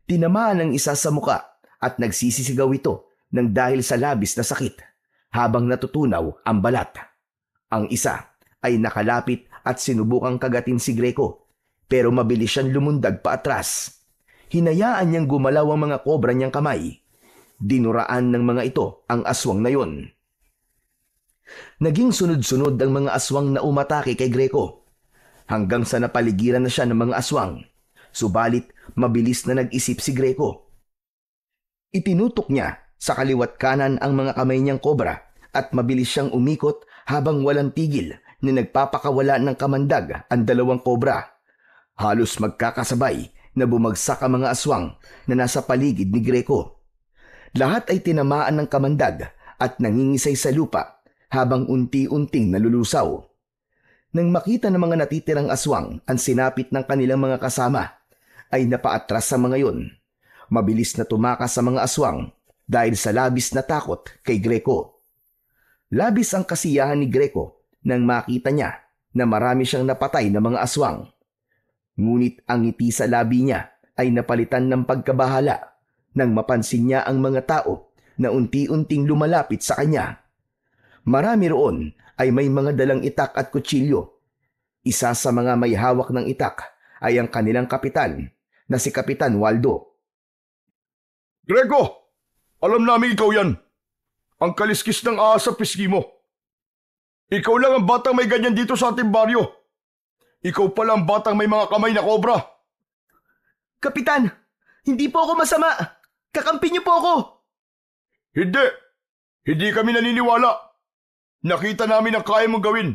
Tinamaan ang isa sa muka at nagsisisigaw ito nang dahil sa labis na sakit habang natutunaw ang balat. Ang isa ay nakalapit at sinubukang kagatin si Greco pero mabilis siyang lumundag pa atras. Hinayaan niyang gumalaw ang mga kobra niyang kamay. Dinuraan ng mga ito ang aswang na yun. Naging sunod-sunod ang mga aswang na umatake kay Greco hanggang sa napaligiran na siya ng mga aswang. Subalit mabilis na nag-isip si Greco. Itinutok niya sa kaliwat kanan ang mga kamay niyang kobra at mabilis siyang umikot habang walang tigil na nagpapakawala ng kamandag ang dalawang kobra. Halos magkakasabay na bumagsak ang mga aswang na nasa paligid ni Greco. Lahat ay tinamaan ng kamandag at nangingisay sa lupa habang unti-unting nalulusaw. Nang makita ng mga natitirang aswang ang sinapit ng kanilang mga kasama, ay napaatras sa mga yun. Mabilis na tumakas sa mga aswang dahil sa labis na takot kay Greco. Labis ang kasiyahan ni Greco nang makita niya na marami siyang napatay na mga aswang. Ngunit ang ngiti sa labi niya ay napalitan ng pagkabahala nang mapansin niya ang mga tao na unti-unting lumalapit sa kanya. Marami roon ay may mga dalang itak at kutsilyo. Isa sa mga may hawak ng itak ay ang kanilang kapitan na si Kapitan Waldo.
Greco, alam namin ikaw yan. Ang kaliskis ng ahas sa pisngi mo. Ikaw lang ang batang may ganyan dito sa ating baryo. Ikaw pala ang batang may mga kamay na kobra.
Kapitan, hindi po ako masama. Kakampi niyo po ako!
Hindi! Hindi kami naniniwala. Nakita namin ang kaya mong gawin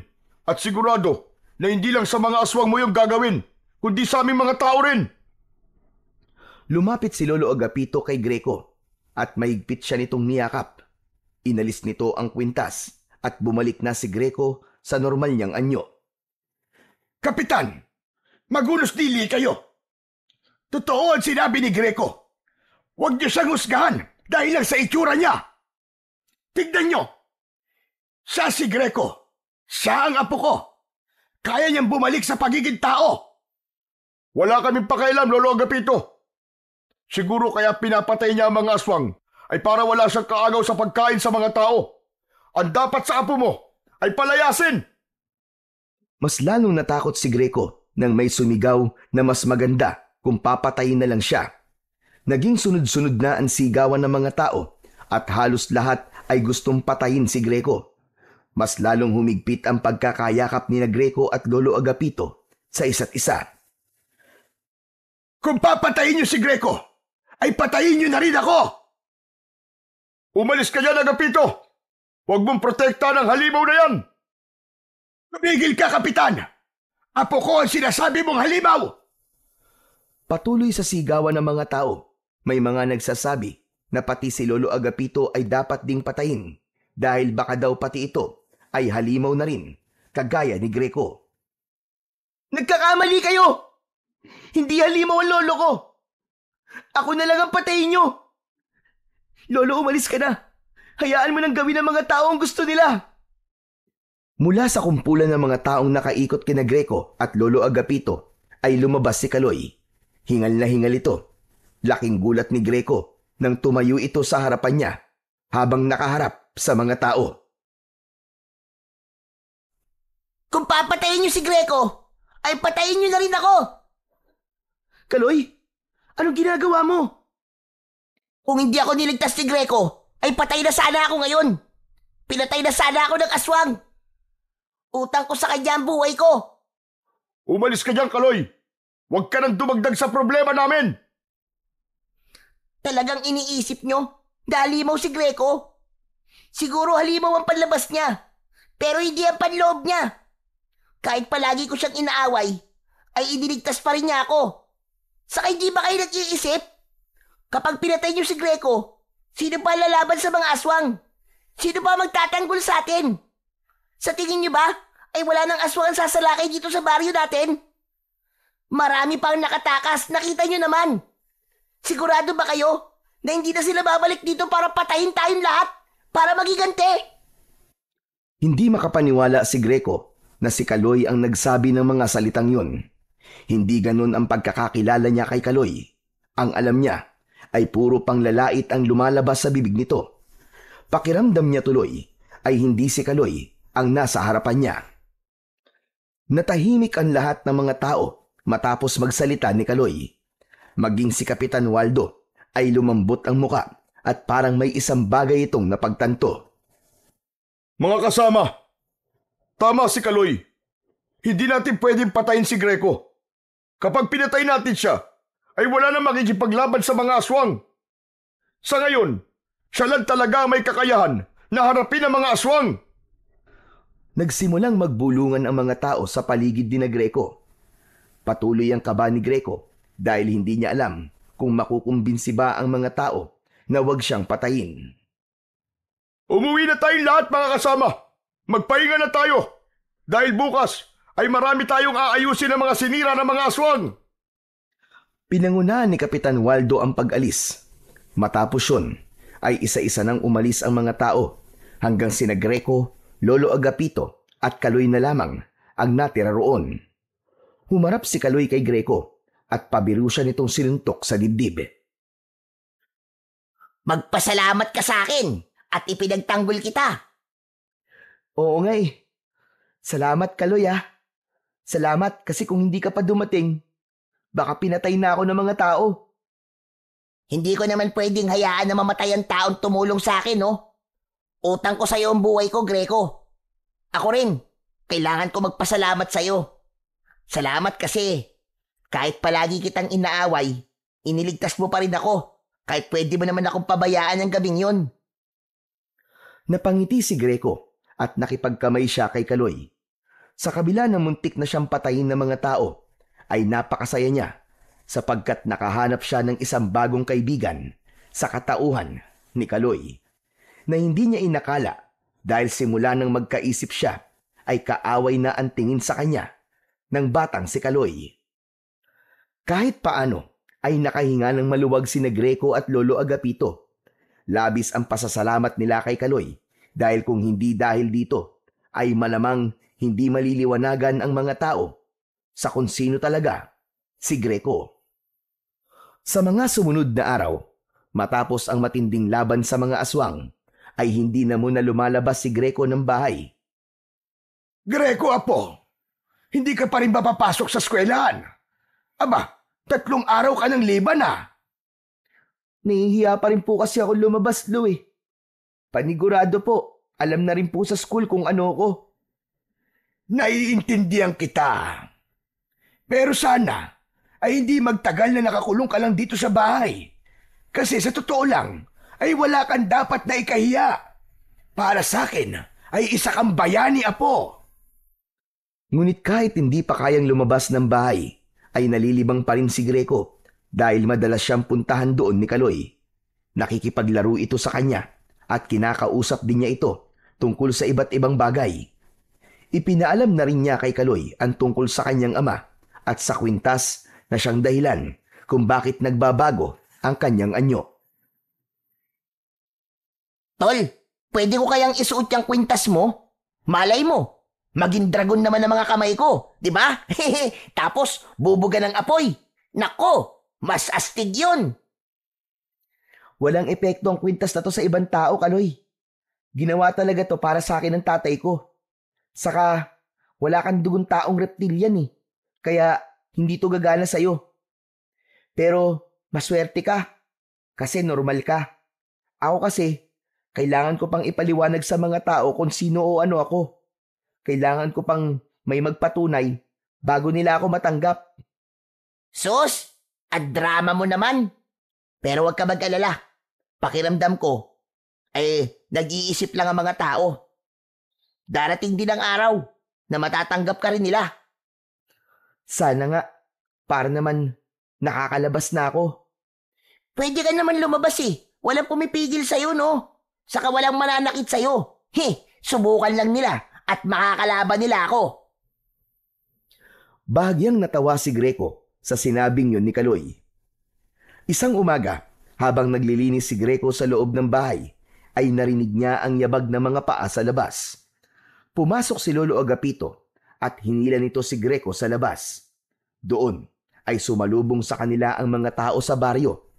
at sigurado na hindi lang sa mga aswang mo yung gagawin, kundi sa aming mga tao rin.
Lumapit si Lolo Agapito kay Greco at mahigpit siya nitong niyakap. Inalis nito ang kwintas at bumalik na si Greco sa normal niyang anyo.
Kapitan, magulos dili kayo. Totoo ang sinabi ni Greco. Huwag niyo siyang husgahan dahil lang sa itsura niya. Tignan niyo. Siya si Greco. Siya ang apo ko. Kaya niyang bumalik sa pagiging tao.
Wala kaming pakialam, Lolo Agapito. Siguro kaya pinapatay niya ang mga aswang ay para wala siyang kaagaw sa pagkain sa mga tao. Ang dapat sa apo mo ay palayasin.
Mas lalong natakot si Greco nang may sumigaw na mas maganda kung papatayin na lang siya. Naging sunod-sunod na ang sigawan ng mga tao at halos lahat ay gustong patayin si Greco. Mas lalong humigpit ang pagkakayakap ni Greco at Lolo Agapito sa isa't isa.
Kung papatayin niyo si Greco, ay patayin niyo na rin ako!
Umalis ka dyan, Agapito! Huwag mong protekta ng halimaw na yan!
Tumigil ka, Kapitan! Apo ko ang sinasabi mong halimaw!
Patuloy sa sigawan ng mga tao, may mga nagsasabi na pati si Lolo Agapito ay dapat ding patayin dahil baka daw pati ito ay halimaw na rin, kagaya ni Greco.
Nagkakamali kayo! Hindi halimaw ang lolo ko! Ako na lang ang patayin niyo! Lolo, umalis ka na! Hayaan mo nang gawin ng mga tao ang gusto nila!
Mula sa kumpulan ng mga taong nakaikot kina Greco at Lolo Agapito ay lumabas si Kaloy. Hingal na hingal ito. Laking gulat ni Greco nang tumayo ito sa harapan niya habang nakaharap sa mga tao.
Kung papatayin niyo si Greco, ay patayin niyo na rin ako!
Kaloy, anong ginagawa mo?
Kung hindi ako niligtas ni Greco, ay patay na sana ako ngayon. Pinatay na sana ako ng aswang. Utang ko sa kanya ang buhay ko.
Umalis ka dyan, Kaloy! Huwag ka nang dumagdag sa problema namin!
Talagang iniisip nyo na halimaw si Greco? Siguro halimaw ang panlabas niya, pero hindi ang panloob niya. Kahit palagi ko siyang inaaway, ay iniligtas pa rin niya ako. Saka hindi ba kayo nag-iisip? Kapag pinatay niyo si Greco, sino pa lalaban sa mga aswang? Sino pa magtatanggol sa atin? Sa tingin niyo ba, ay wala nang aswang ang sasalakay dito sa baryo natin? Marami pang nakatakas, nakita niyo naman. Sigurado ba kayo na hindi na sila babalik dito para patayin tayong lahat? Para magigante?
Hindi makapaniwala si Greco na si Kaloy ang nagsabi ng mga salitang yun. Hindi ganun ang pagkakakilala niya kay Kaloy. Ang alam niya ay puro panglalait ang lumalabas sa bibig nito. Pakiramdam niya tuloy ay hindi si Kaloy ang nasa harapan niya. Natahimik ang lahat ng mga tao matapos magsalita ni Kaloy. Maging si Kapitan Waldo ay lumambot ang muka at parang may isang bagay itong napagtanto.
Mga kasama, tama si Kaloy. Hindi natin pwedeng patayin si Greco. Kapag pinatay natin siya, ay wala na makikipaglaban sa mga aswang. Sa ngayon, siya lang talaga may kakayahan na harapin ang mga aswang.
Nagsimulang magbulungan ang mga tao sa paligid ni Greco. Patuloy ang kaba ni Greco dahil hindi niya alam kung makukumbinsi ba ang mga tao na huwag siyang patayin.
Umuwi na tayong lahat, mga kasama. Magpahinga na tayo. Dahil bukas ay marami tayong aayusin ng mga sinira ng mga aswang.
Pinangunahan ni Kapitan Waldo ang pag-alis. Matapos yun, ay isa-isa nang umalis ang mga tao hanggang sina Greco, Lolo Agapito at Kaloy na lamang ang natira roon. Humarap si Kaloy kay Greco at pabiru siya nitong sinuntok sa dibdib.
Magpasalamat ka sa akin at ipinagtanggol kita.
Oo nga eh. Salamat, Kaloy ah. Salamat kasi kung hindi ka pa dumating, baka pinatay na ako ng mga tao.
Hindi ko naman pwedeng hayaan na mamatay ang taong tumulong sa akin, no? Utang ko sa'yo ang buhay ko, Greco. Ako rin, kailangan ko magpasalamat sa'yo. Salamat kasi kahit palagi kitang inaaway, iniligtas mo pa rin ako Kahit pwede mo naman akong pabayaan ng gabing yon.
Napangiti si Greco at nakipagkamay siya kay Kaloy. Sa kabila ng muntik na siyang patayin ng mga tao, ay napakasaya niya sapagkat nakahanap siya ng isang bagong kaibigan sa katauhan ni Kaloy na hindi niya inakala dahil simula nang magkaisip siya ay kaaway na ang tingin sa kanya ng batang si Kaloy. Kahit paano ay nakahinga ng maluwag sina Greco at Lolo Agapito. Labis ang pasasalamat nila kay Kaloy dahil kung hindi dahil dito ay malamang hindi maliliwanagan ang mga tao sa kung sino talaga si Greco. Sa mga sumunod na araw, matapos ang matinding laban sa mga aswang, ay hindi na muna lumalabas si Greco ng bahay.
Greco, apo, hindi ka pa rin papapasok sa eskwelahan. Aba, 3 araw ka ng liban na.
Nahihiya pa rin po kasi ako lumabas, Lo eh. Panigurado po, alam na rin po sa school kung ano ko.
Naiintindihan kita. Pero sana ay hindi magtagal na nakakulong ka lang dito sa bahay. Kasi sa totoo lang, ay wala kang dapat na ikahiya. Para sa akin, ay isa kang bayani, apo.
Ngunit kahit hindi pa kayang lumabas ng bahay, ay nalilibang pa rin si Greco dahil madalas siyang puntahan doon ni Kaloy. Nakikipaglaro ito sa kanya at kinakausap din niya ito tungkol sa iba't ibang bagay. Ipinaalam na rin niya kay Kaloy ang tungkol sa kanyang ama at sa kwintas na siyang dahilan kung bakit nagbabago ang kanyang anyo.
Tol, pwede ko kayang isuot yung kwintas mo? Malay mo, maging dragon naman ang mga kamay ko, di ba? Tapos, bubuga ng apoy. Nako, mas astig yun.
Walang epekto ang kwintas na to sa ibang tao, Kaloy. Ginawa talaga to para sa akin ng tatay ko. Saka, wala kang dugong taong reptilian eh. Kaya, hindi to gagana sa'yo. Pero, maswerte ka. Kasi normal ka. Ako kasi, kailangan ko pang ipaliwanag sa mga tao kung sino o ano ako. Kailangan ko pang may magpatunay bago nila ako matanggap.
Sus, at drama mo naman. Pero wag ka mag-alala. Pakiramdam ko, ay nag-iisip lang ang mga tao. Darating din ang araw na matatanggap ka rin nila.
Sana nga, para naman nakakalabas na ako.
Pwede ka naman lumabas eh. Walang pumipigil sa'yo, no? Saka walang mananakit sa'yo. Subukan lang nila at makakalaban nila ako.
Bahagyang natawa si Greco sa sinabing yun ni Kaloy. Isang umaga, habang naglilinis si Greco sa loob ng bahay, ay narinig niya ang yabag ng mga paa sa labas. Pumasok si Lolo Agapito at hinila nito si Greco sa labas. Doon ay sumalubong sa kanila ang mga tao sa baryo.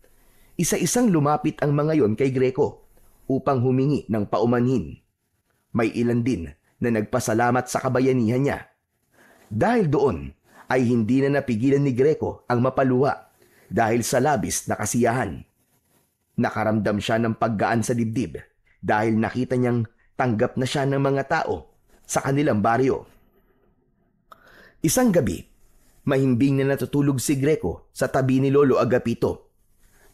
Isa-isang lumapit ang mga yon kay Greco upang humingi ng paumanhin. May ilan din na nagpasalamat sa kabayanihan niya. Dahil doon ay hindi na napigilan ni Greco ang mapaluha dahil sa labis na kasiyahan. Nakaramdam siya ng paggaan sa dibdib dahil nakita niyang tanggap na siya ng mga tao sa kanilang baryo. Isang gabi, mahimbing na natutulog si Greco sa tabi ni Lolo Agapito.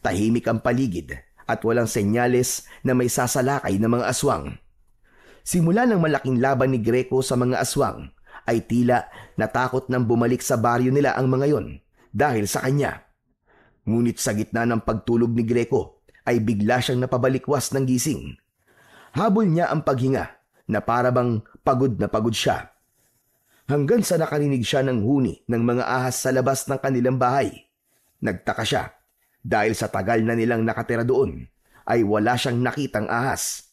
Tahimik ang paligid at walang senyales na may sasalakay na mga aswang. Simula ng malaking laban ni Greco sa mga aswang, ay tila natakot nang bumalik sa baryo nila ang mga yon dahil sa kanya. Ngunit sa gitna ng pagtulog ni Greco, ay bigla siyang napabalikwas ng gising. Habol niya ang paghinga na parabang pagod na pagod siya. Hanggang sa nakarinig siya ng huni ng mga ahas sa labas ng kanilang bahay. Nagtaka siya dahil sa tagal na nilang nakatira doon ay wala siyang nakitang ahas.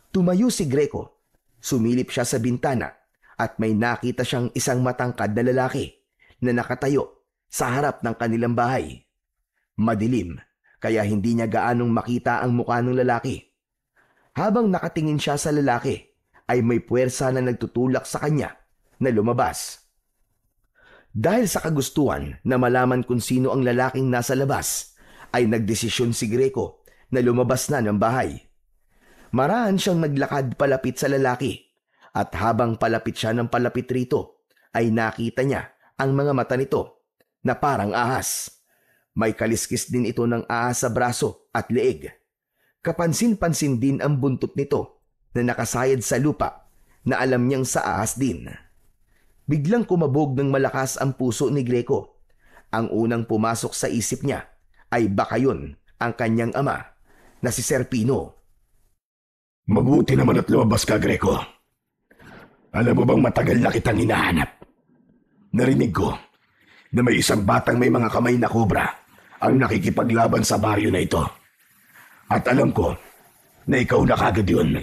Tumayo si Greco, sumilip siya sa bintana at may nakita siyang isang matangkad na lalaki na nakatayo sa harap ng kanilang bahay. Madilim, kaya hindi niya gaanong makita ang mukha ng lalaki. Habang nakatingin siya sa lalaki, ay may puwersa na nagtutulak sa kanya na lumabas. Dahil sa kagustuhan na malaman kung sino ang lalaking nasa labas, ay nagdesisyon si Greco na lumabas na ng bahay. Marahan siyang naglakad palapit sa lalaki at habang palapit siya ng palapit rito, ay nakita niya ang mga mata nito na parang ahas. May kaliskis din ito ng ahas sa braso at leeg. Kapansin-pansin din ang buntot nito na nakasayad sa lupa na alam niyang sa ahas din. Biglang kumabog ng malakas ang puso ni Greco. Ang unang pumasok sa isip niya ay baka yun ang kanyang ama na si Serpino.
Mabuti naman at lumabas ka, Greco. Alam mo bang matagal na kitang hinahanap? Narinig ko na may isang batang may mga kamay na kobra ang nakikipaglaban sa baryo na ito. At alam ko na ikaw na kagad yun.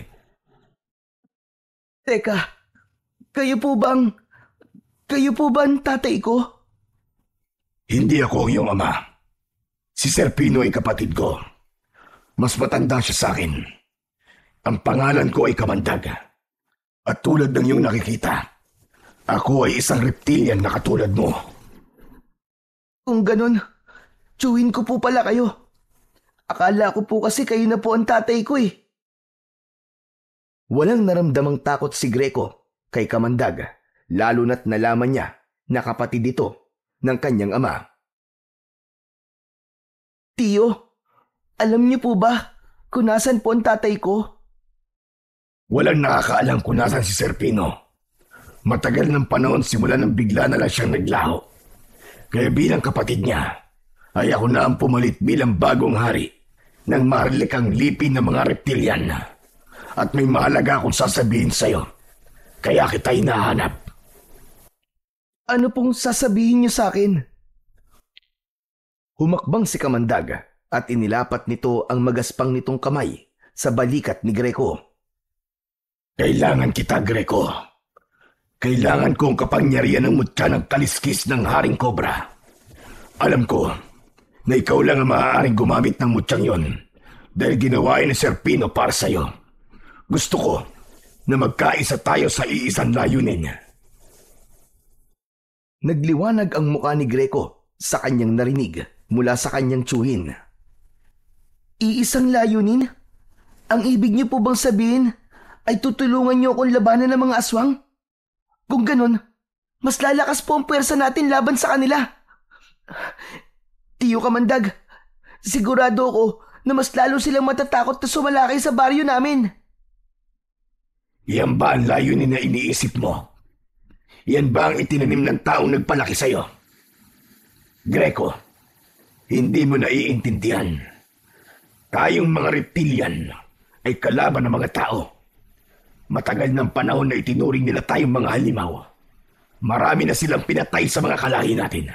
Teka, kayo po ba ang tatay ko?
Hindi ako ang iyong ama. Si Serpino ay kapatid ko. Mas matanda siya sa akin. Ang pangalan ko ay Kamandag. At tulad ng iyong nakikita, ako ay isang reptilian na katulad mo.
Kung ganun, tiyuhin ko po pala kayo. Akala ko po kasi kayo na po ang tatay ko eh.
Walang naramdamang takot si Greco kay Kamandag, lalo na't nalaman niya na kapatid ito ng kanyang ama.
Tiyo, alam niyo po ba kung nasan po ang tatay ko?
Walang nakakaalam kung nasan si Serpino. Matagal ng panahon simula nang bigla na lang siyang naglaho. Kaya bilang kapatid niya, ay ako na ang pumalit bilang bagong hari ng maharlikang lipin ng mga reptilian. At may mahalaga akong sasabihin sa'yo. Kaya kita hinahanap.
Ano pong sasabihin niyo sa akin?
Humakbang si Kamandag at inilapat nito ang magaspang nitong kamay sa balikat ni Greco.
Kailangan kita, Greco. Kailangan kong kapangyarihan ng mutya ng kaliskis ng Haring Cobra. Alam ko na ikaw lang ang maaaring gumamit ng mutyang yon dahil ginawain ni Serpino para sa'yo. Gusto ko na magkaisa tayo sa iisang layunin.
Nagliwanag ang mukha ni Greco sa kanyang narinig mula sa kanyang tiyuhin.
Iisang layunin? Ang ibig niyo po bang sabihin ay tutulungan niyo akong labanan ng mga aswang? Kung ganun, mas lalakas po ang pwersa natin laban sa kanila. Tiyo Kamandag, sigurado ako na mas lalo silang matatakot na sumalakay sa baryo namin.
Yan ba ang layunin na iniisip mo? Yan ba ang itinanim ng taong nagpalaki sa'yo? Greco, hindi mo naiintindihan. Tayong mga reptilian ay kalaban ng mga tao. Matagal ng panahon na itinuring nila tayong mga halimaw. Marami na silang pinatay sa mga kalahi natin.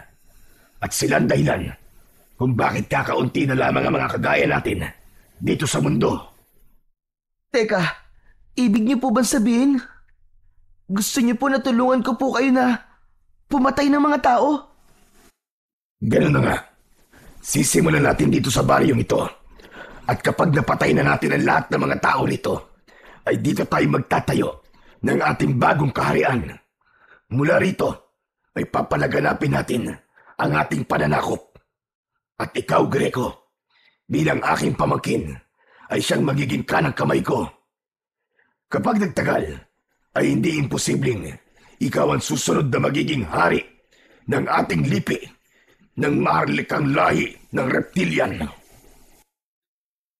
At silang dahilan kung bakit kakaunti na lamang ang mga kagaya natin dito sa mundo.
Teka, ibig niyo po bang sabihin? Gusto niyo po na tulungan ko po kayo na pumatay ng mga tao?
Ganun na nga. Sisimulan natin dito sa baryong ito. At kapag napatay na natin ang lahat ng mga tao nito, ay dito tayo magtatayo ng ating bagong kaharian. Mula rito ay papalaganapin natin ang ating pananakop. At ikaw, Greco, bilang aking pamangkin, ay siyang magiging kanang kamay ko. Kapag nagtagal, ay hindi imposibleng ikaw ang susunod na magiging hari ng ating lipi ng maharlikang lahi ng reptilian.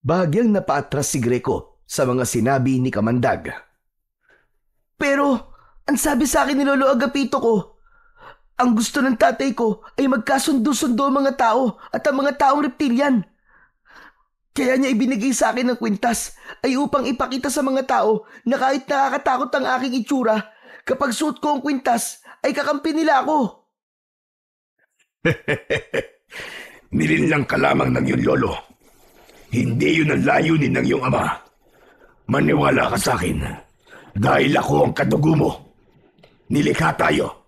Bahagyang napaatras si Greco sa mga sinabi ni Kamandag.
Pero, ang sabi sa akin ni Lolo Agapito ko, ang gusto ng tatay ko ay magkasundo-sundo ang mga tao at ang mga taong reptilian. Kaya niya ibinigay sa akin ng kwintas ay upang ipakita sa mga tao na kahit nakakatakot ang aking itsura, kapag suot ko ang kwintas ay kakampi nila ako.
Nilinlang ka lamang ng iyong lolo. Hindi yun ang layunin ng iyong ama. Maniwala ka sa akin dahil ako ang kadugo mo. Nilikha tayo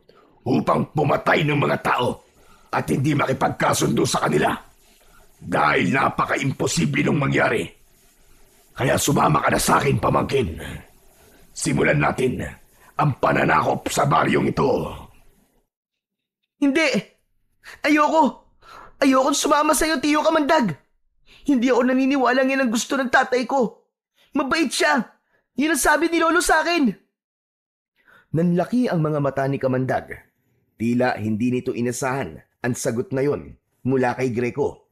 upang pumatay ng mga tao at hindi makipagkasundo sa kanila dahil napaka-imposible nung mangyari. Kaya sumama ka na sa akin, pamangkin. Simulan natin ang pananakop sa baryong ito.
Hindi! Ayoko sumama sa iyo, Tiyo Kamandag. Hindi ako naniniwala yan ang gusto ng tatay ko. Mabait siya. Yun ang sabi ni Lolo sa akin.
Nanlaki ang mga mata ni Kamandag. Tila hindi nito inasahan ang sagot na yon mula kay Greco.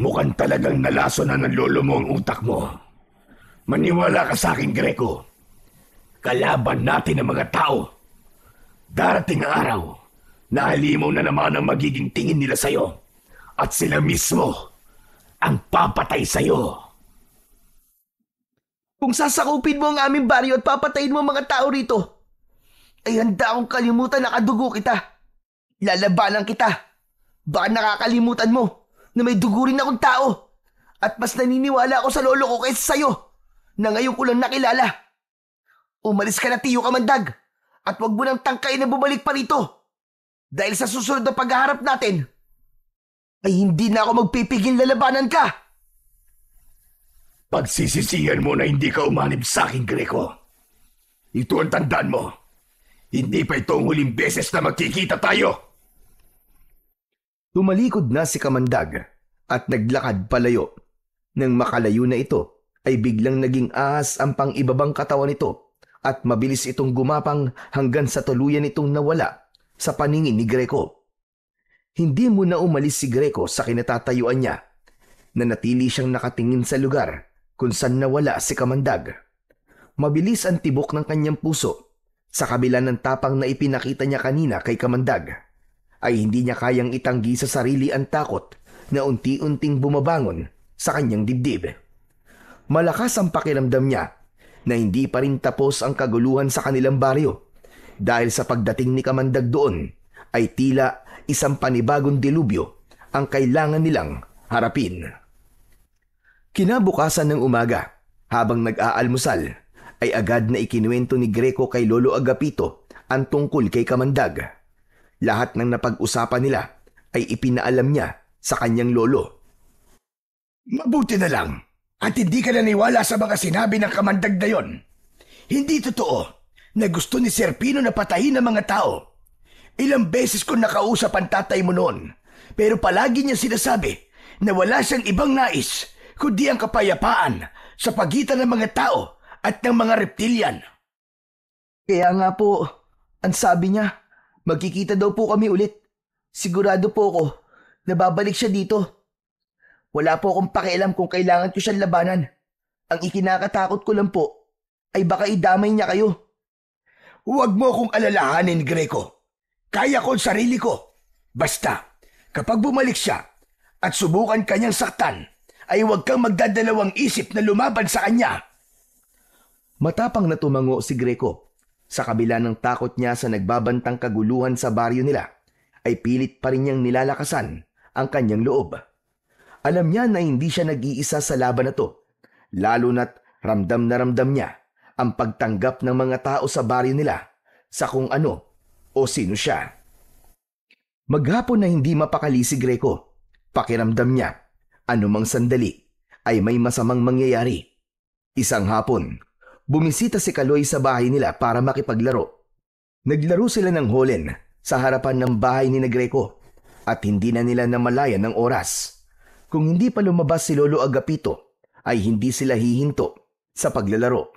Mukhang talagang nalaso na ng lolo mo ang utak mo. Maniwala ka sa akin, Greco. Kalaban natin ang mga tao. Darating ang araw, nahalimaw na naman ang magiging tingin nila sa'yo. At sila mismo ang papatay sa'yo.
Kung sasakupin mo ang aming baryo at papatayin mo ang mga tao rito, ay handa akong kalimutan na kadugo kita. Lalabanan kita. Baka nakakalimutan mo na may dugo rin akong tao. At mas naniniwala ako sa lolo ko kaysa sa'yo na ngayon ko lang nakilala. Umalis ka na, Tiyo Kamandag, at huwag mo nang tangkain na bumalik pa rito. Dahil sa susunod na paghaharap natin, ay hindi na ako magpipigil lalabanan ka.
Pagsisisihan mo na hindi ka umanib sa akin, Greco. Ito ang tandaan mo. Hindi pa ito ang huling beses na magkikita tayo.
Tumalikod na si Kamandag at naglakad palayo. Nang makalayo na ito, ay biglang naging ahas ang pang-ibabang katawan nito at mabilis itong gumapang hanggang sa tuluyan itong nawala sa paningin ni Greco. Hindi muna umalis si Greco sa kinatatayuan niya. Nanatili siyang nakatingin sa lugar kung saan nawala si Kamandag. Mabilis ang tibok ng kanyang puso. Sa kabila ng tapang na ipinakita niya kanina kay Kamandag, ay hindi niya kayang itanggi sa sarili ang takot na unti-unting bumabangon sa kanyang dibdib. Malakas ang pakiramdam niya na hindi pa rin tapos ang kaguluhan sa kanilang baryo dahil sa pagdating ni Kamandag doon ay tila isang panibagong dilubyo ang kailangan nilang harapin. Kinabukasan ng umaga, habang nag-aalmusal, ay agad na ikinuwento ni Greco kay Lolo Agapito ang tungkol kay Kamandag. Lahat ng napag-usapan nila ay ipinaalam niya sa kanyang lolo.
Mabuti na lang at hindi ka naniwala sa mga sinabi ng Kamandag na yon. Hindi totoo na gusto ni Sir Pino na patayin ang mga tao. Ilang beses ko nakausap ang tatay mo noon, pero palagi niya sinasabi na wala siyang ibang nais kundi ang kapayapaan sa pagitan ng mga tao at ng mga reptilian.
Kaya nga po, ang sabi niya, magkikita daw po kami ulit. Sigurado po ako na babalik siya dito. Wala po akong pakialam kung kailangan ko siyang labanan. Ang ikinakatakot ko lang po ay baka idamay niya kayo.
Huwag mo akong alalahanin, Greco. Kaya ko ang sarili ko. Basta, kapag bumalik siya at subukan kanyang saktan, ay huwag kang magdadalawang isip na lumaban sa kanya.
Matapang na tumango si Greco. Sa kabila ng takot niya sa nagbabantang kaguluhan sa baryo nila, ay pilit pa rin niyang nilalakasan ang kanyang loob. Alam niya na hindi siya nag-iisa sa laban na to, lalo na't ramdam na ramdam niya ang pagtanggap ng mga tao sa baryo nila sa kung ano o sino siya. Maghapon na hindi mapakali si Greco, pakiramdam niya, anumang sandali ay may masamang mangyayari. Isang hapon, bumisita si Kaloy sa bahay nila para makipaglaro. Naglaro sila ng holen sa harapan ng bahay ni Greco at hindi na nila namalayan ng oras. Kung hindi pa lumabas si Lolo Agapito, ay hindi sila hihinto sa paglalaro.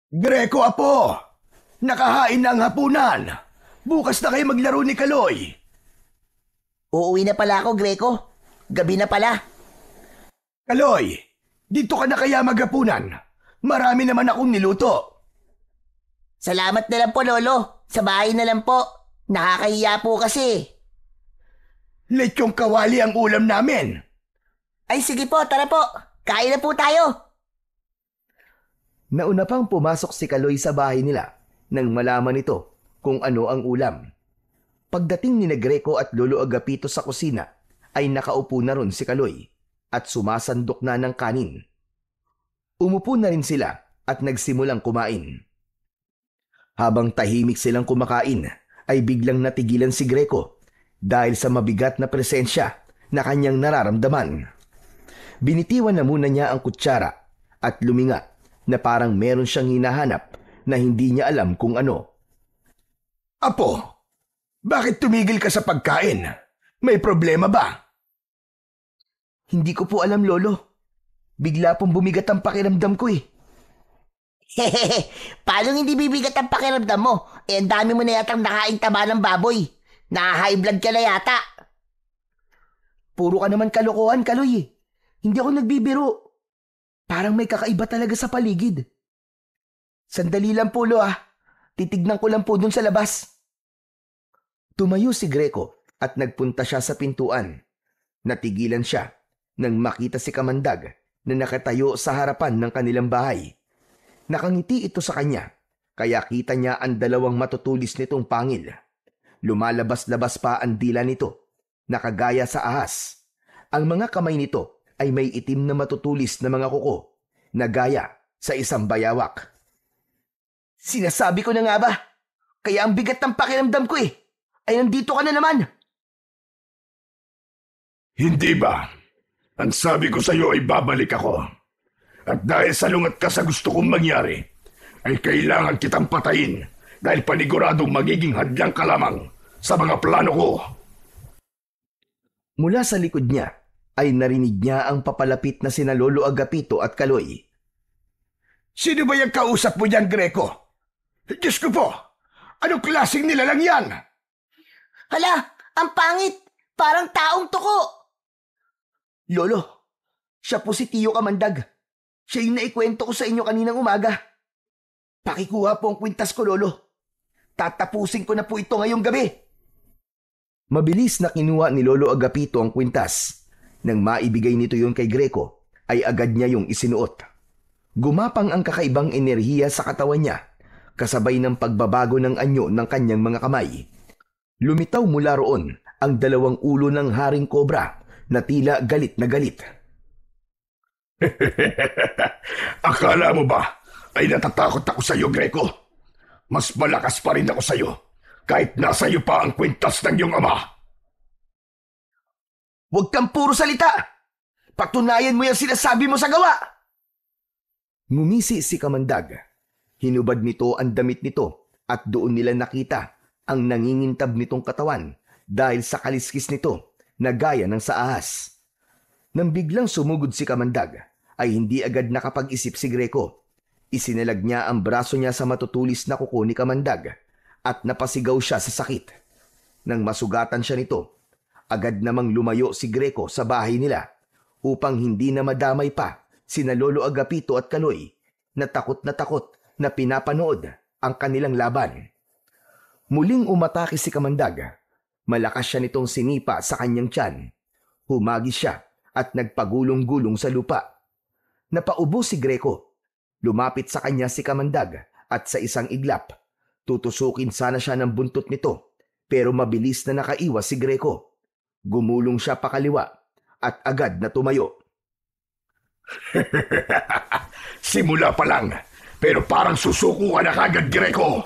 Greco, apo! Nakahain na ang hapunan! Bukas na kayo maglaro ni Kaloy!
Uuwi na pala ako, Greco. Gabi na pala.
Kaloy, dito ka na kaya maghapunan? Marami naman akong niluto.
Salamat na lang po, Lolo. Sa bahay na lang po. Nakakahiya po kasi.
Lechong kawali ang ulam namin.
Ay sige po, tara po. Kain na po tayo.
Nauna pang pumasok si Kaloy sa bahay nila nang malaman nito kung ano ang ulam. Pagdating ni Greco at Lolo Agapito sa kusina, ay nakaupo na ron si Kaloy at sumasandok na ng kanin. Umupo na rin sila at nagsimulang kumain. Habang tahimik silang kumakain, ay biglang natigilan si Greco dahil sa mabigat na presensya na kanyang nararamdaman. Binitiwan na muna niya ang kutsara at luminga na parang meron siyang hinahanap na hindi niya alam kung ano.
Apo, bakit tumigil ka sa pagkain? May problema ba?
Hindi ko po alam, Lolo. Bigla pong bumigat ang pakiramdam ko eh.
Hehehe, paano hindi bibigat ang pakiramdam mo? Eh, ang dami mo na yatang nakain taba ng baboy. Na-high blood ka na yata.
Puro ka naman kalokohan, Kaloy. Hindi ako nagbibiro. Parang may kakaiba talaga sa paligid. Sandali lang po, Lo. Titignan ko lang po dun sa labas. Tumayo si Greco at nagpunta siya sa pintuan. Natigilan siya nang makita si Kamandag na nakatayo sa harapan ng kanilang bahay. Nakangiti ito sa kanya, kaya kita niya ang dalawang matutulis nitong pangil. Lumalabas-labas pa ang dila nito, nakagaya sa ahas. Ang mga kamay nito ay may itim na matutulis na mga kuko, na gaya sa isang bayawak. Sinasabi ko na nga ba? Kaya ang bigat ng pakiramdam ko ay nandito ka na naman.
Hindi ba? Ang sabi ko sa iyo ay babalik ako. At dahil salungat ka sa gusto kong mangyari, ay kailangan kitang patayin dahil paniguradong magiging hadlang ka lamang sa mga plano ko.
Mula sa likod niya ay narinig niya ang papalapit na sina Lolo Agapito at Kaloy.
Sino ba yung kausap mo dyan, Greco? Diyos ko po, anong klaseng nilalang yan?
Hala, ang pangit! Parang taong tuko!
Lolo, siya po si Tiyo Kamandag. Siya yung naikwento ko sa inyo kaninang umaga. Pakikuha po ang kwintas ko, Lolo. Tatapusin ko na po ito ngayong gabi. Mabilis na kinuha ni Lolo Agapito ang kwintas. Nang maibigay nito yon kay Greco, ay agad niya yung isinuot. Gumapang ang kakaibang enerhiya sa katawan niya, kasabay ng pagbabago ng anyo ng kanyang mga kamay. Lumitaw mula roon ang dalawang ulo ng haring kobra na tila galit na galit.
Akala mo ba ay natatakot ako sa iyo, Greco? Mas malakas pa rin ako sa iyo kahit nasa iyo pa ang kwintas ng iyong ama.
Huwag kang puro salita! Patunayan mo yung sinasabi mo sa gawa! Ngumisi si Kamandag. Hinubad nito ang damit nito at doon nila nakita ang nangingintab nitong katawan dahil sa kaliskis nito na gaya ng sa ahas. Nang biglang sumugod si Kamandag, ay hindi agad nakapag-isip si Greco. Isinalag niya ang braso niya sa matutulis na kuko ni Kamandag at napasigaw siya sa sakit. Nang masugatan siya nito, agad namang lumayo si Greco sa bahay nila upang hindi na madamay pa sina Lolo Agapito at Kaloy na takot na pinapanood ang kanilang laban. Muling umatake si Kamandag. Malakas siya nitong sinipa sa kanyang tiyan. Humagis siya at nagpagulong-gulong sa lupa. Napaubo si Greco. Lumapit sa kanya si Kamandag at sa isang iglap. Tutusukin sana siya ng buntot nito pero mabilis na nakaiwas si Greco. Gumulong siya pakaliwa at agad na tumayo.
Simula pa lang, pero parang susuko ka na kagad, Greco.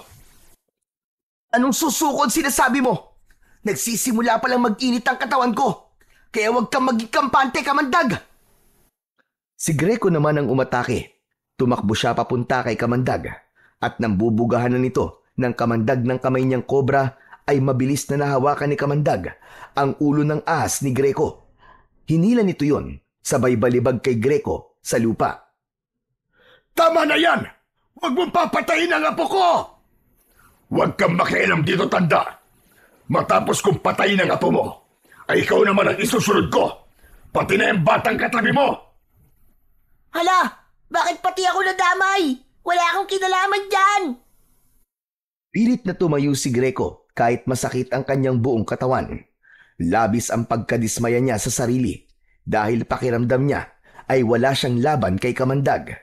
Anong susukod sinasabi mo? Nagsisimula pa lang mag-init ang katawan ko. Kaya huwag kang maging kampante, Kamandag! Si Greco naman ang umatake. Tumakbo siya papunta kay Kamandag. At nang bubugahan na nito ng Kamandag ng kamay niyang kobra, ay mabilis na nahawakan ni Kamandag ang ulo ng ahas ni Greco. Hinila nito yon, sabay balibag kay Greco sa lupa.
Tama na yan! Huwag mong papatayin ang apo ko! Huwag kang makialam dito, tanda. Matapos kong patayin ang apo mo, ay ikaw naman ang isusunod ko. Pati na yung batang katabi mo.
Hala, bakit pati ako nadamay? Wala akong kinalaman dyan!
Pilit na tumayo si Greco kahit masakit ang kanyang buong katawan. Labis ang pagkadismaya niya sa sarili dahil pakiramdam niya ay wala siyang laban kay Kamandag.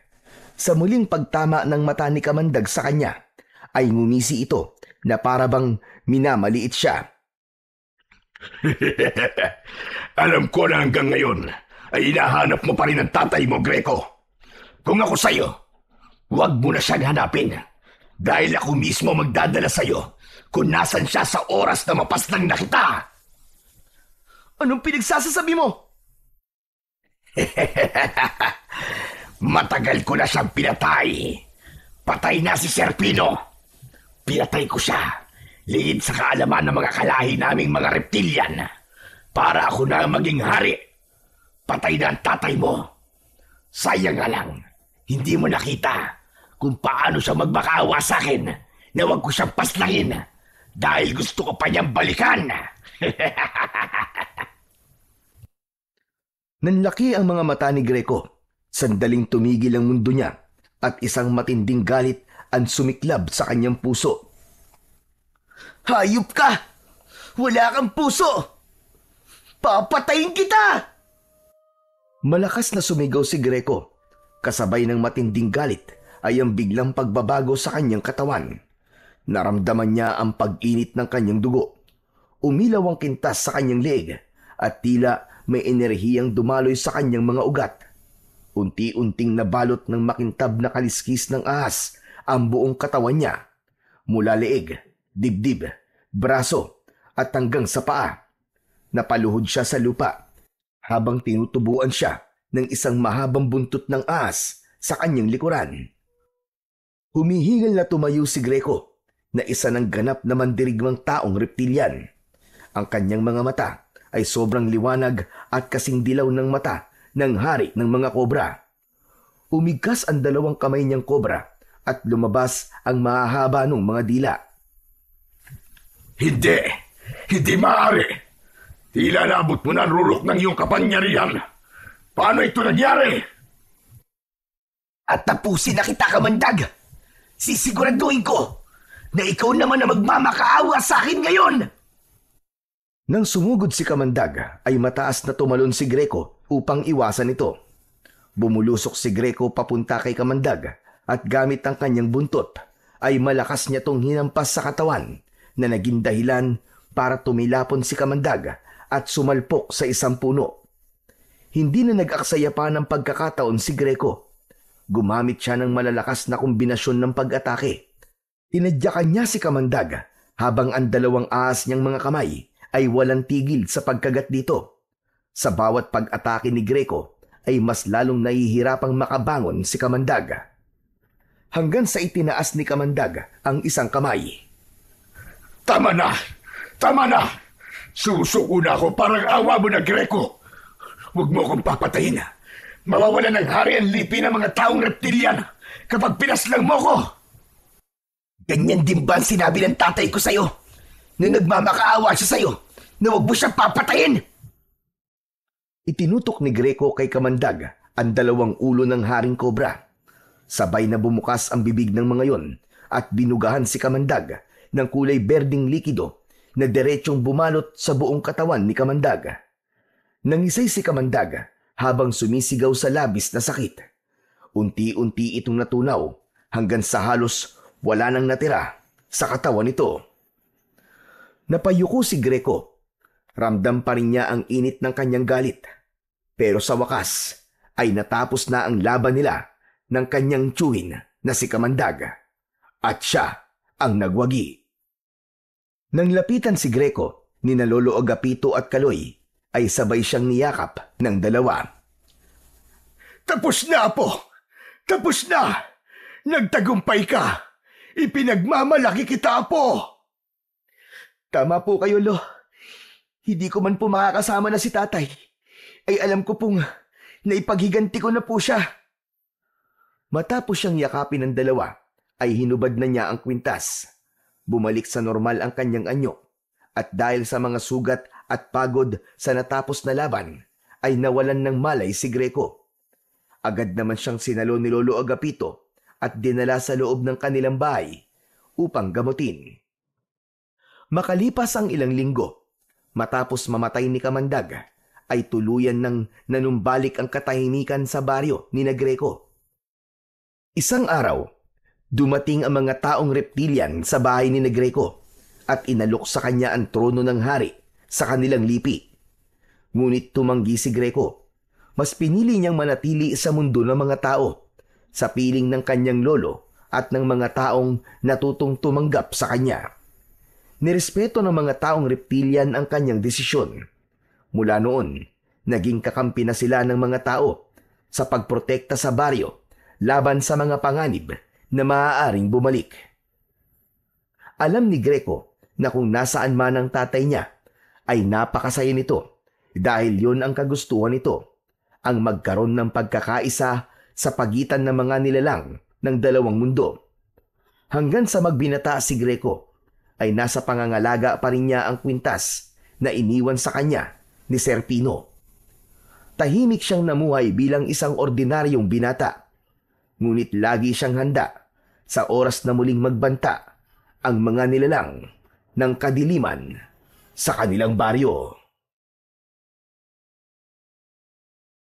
Sa muling pagtama ng mata ni Kamandag sa kanya, ay ngumisi ito na parabang minamaliit siya.
Alam ko na hanggang ngayon ay hinahanap mo pa rin ang tatay mo, Greco. Kung ako sa'yo, huwag mo na siyang hanapin dahil ako mismo magdadala sa'yo kung nasan siya sa oras na mapaslang na kita.
Anong pinagsasasabi mo?
Matagal ko na siyang pinatay. Patay na si Serpino. Pinatay ko siya, lihid sa kaalaman ng mga kalahi naming mga reptilian, para ako na maging hari. Patay na ang tatay mo. Sayang nga lang, hindi mo nakita kung paano siya magmakaawa sa akin na huwag ko siyang paslangin dahil gusto ko pa niyang balikan.
Nanlaki ang mga mata ni Greco. Sandaling tumigil ang mundo niya at isang matinding galit ang sumiklab sa kanyang puso.
Hayop ka! Wala kang puso! Papatayin kita!
Malakas na sumigaw si Greco. Kasabay ng matinding galit ay ang biglang pagbabago sa kanyang katawan. Naramdaman niya ang pag-init ng kanyang dugo. Umilaw ang kintas sa kanyang leeg at tila may enerhiyang dumaloy sa kanyang mga ugat. Unti-unting nabalot ng makintab na kaliskis ng ahas ang buong katawan niya. Mula leeg, dibdib, braso at hanggang sa paa. Napaluhod siya sa lupa habang tinutubuan siya ng isang mahabang buntot ng ahas sa kanyang likuran. Humihingal na tumayo si Greco na isa ng ganap na mandirigmang taong reptilian. Ang kanyang mga mata ay sobrang liwanag at kasing dilaw ng mata ng hari ng mga kobra. Umigkas ang dalawang kamay niyang kobra at lumabas ang mahahaba ng mga dila.
Hindi maaari. Tila naabot mo na ang rurok ng iyong kapangyarihan. Paano ito nangyari?
At tapusin na kita, Kamandag! Sisiguraduhin ko na ikaw naman na magmamakaawa sa akin ngayon!
Nang sumugod si Kamandag ay mataas na tumalon si Greco upang iwasan ito. Bumulusok si Greco papunta kay Kamandag at gamit ang kanyang buntot ay malakas niya tong hinampas sa katawan na naging dahilan para tumilapon si Kamandag at sumalpok sa isang puno. Hindi na nag-aksaya pa ng pagkakataon si Greco. Gumamit siya ng malalakas na kombinasyon ng pag-atake. Tinadyakan niya si Kamandag habang ang dalawang ahas niyang mga kamay ay walang tigil sa pagkagat dito. Sa bawat pag-atake ni Greco ay mas lalong nahihirapang makabangon si Kamandag. Hanggang sa itinaas ni Kamandag ang isang kamay.
Tama na! Tama na! Susuko na ako, parang awa mo na, Greco. Huwag mo akong papatayin. Mawawala ng hari ang lipi ng mga taong reptilian kapag pinaslang mo ko.
Ganyan din ba ang sinabi ng tatay ko sa'yo? Nung nagmamakaawa siya sa'yo, na huwag mo siyang papatayin?
Itinutok ni Greco kay Kamandag ang dalawang ulo ng haring kobra. Sabay na bumukas ang bibig ng mga yon at binugahan si Kamandag ng kulay berding likido na diretsong bumalot sa buong katawan ni Kamandag. Nangisay si Kamandag habang sumisigaw sa labis na sakit. Unti-unti itong natunaw hanggang sa halos wala nang natira sa katawan nito. Napayuko si Greco. Ramdam pa rin niya ang init ng kanyang galit. Pero sa wakas ay natapos na ang laban nila ng kanyang tiyuhin na si Kamandag. At siya ang nagwagi. Nang lapitan si Greco, ni Lolo Agapito at Kaloy, ay sabay siyang niyakap ng dalawa.
Tapos na, Apo! Tapos na! Nagtagumpay ka! Ipinagmamalaki kita, Apo!
Tama po kayo, Lo. Hindi ko man po makakasama na si tatay. Ay alam ko pong naipaghiganti ko na po siya.
Matapos siyang yakapin ng dalawa, ay hinubad na niya ang kwintas. Bumalik sa normal ang kanyang anyo at dahil sa mga sugat at pagod sa natapos na laban ay nawalan ng malay si Greco. Agad naman siyang sinalo ni Lolo Agapito at dinala sa loob ng kanilang bahay upang gamutin. Makalipas ang ilang linggo, matapos mamatay ni Kamandag, ay tuluyan ng nanumbalik ang katahimikan sa baryo ni Greco. Isang araw, dumating ang mga taong reptilian sa bahay ni Greco at inalok sa kanya ang trono ng hari sa kanilang lipi. Ngunit tumanggi si Greco. Mas pinili niyang manatili sa mundo ng mga tao, sa piling ng kanyang lolo at ng mga taong natutong tumanggap sa kanya. Nirespeto ng mga taong reptilian ang kanyang desisyon. Mula noon, naging kakampi na sila ng mga tao sa pagprotekta sa baryo laban sa mga panganib na maaaring bumalik. Alam ni Greco na kung nasaan man ang tatay niya, ay napakasaya nito dahil yon ang kagustuhan nito, ang magkaroon ng pagkakaisa sa pagitan ng mga nilalang ng dalawang mundo. Hanggang sa magbinata si Greco, ay nasa pangangalaga pa rin niya ang kwintas na iniwan sa kanya ni Sir Pino. tahimik siyang namuhay bilang isang ordinaryong binata. Ngunit lagi siyang handa sa oras na muling magbanta ang mga nilalang ng kadiliman sa kanilang baryo.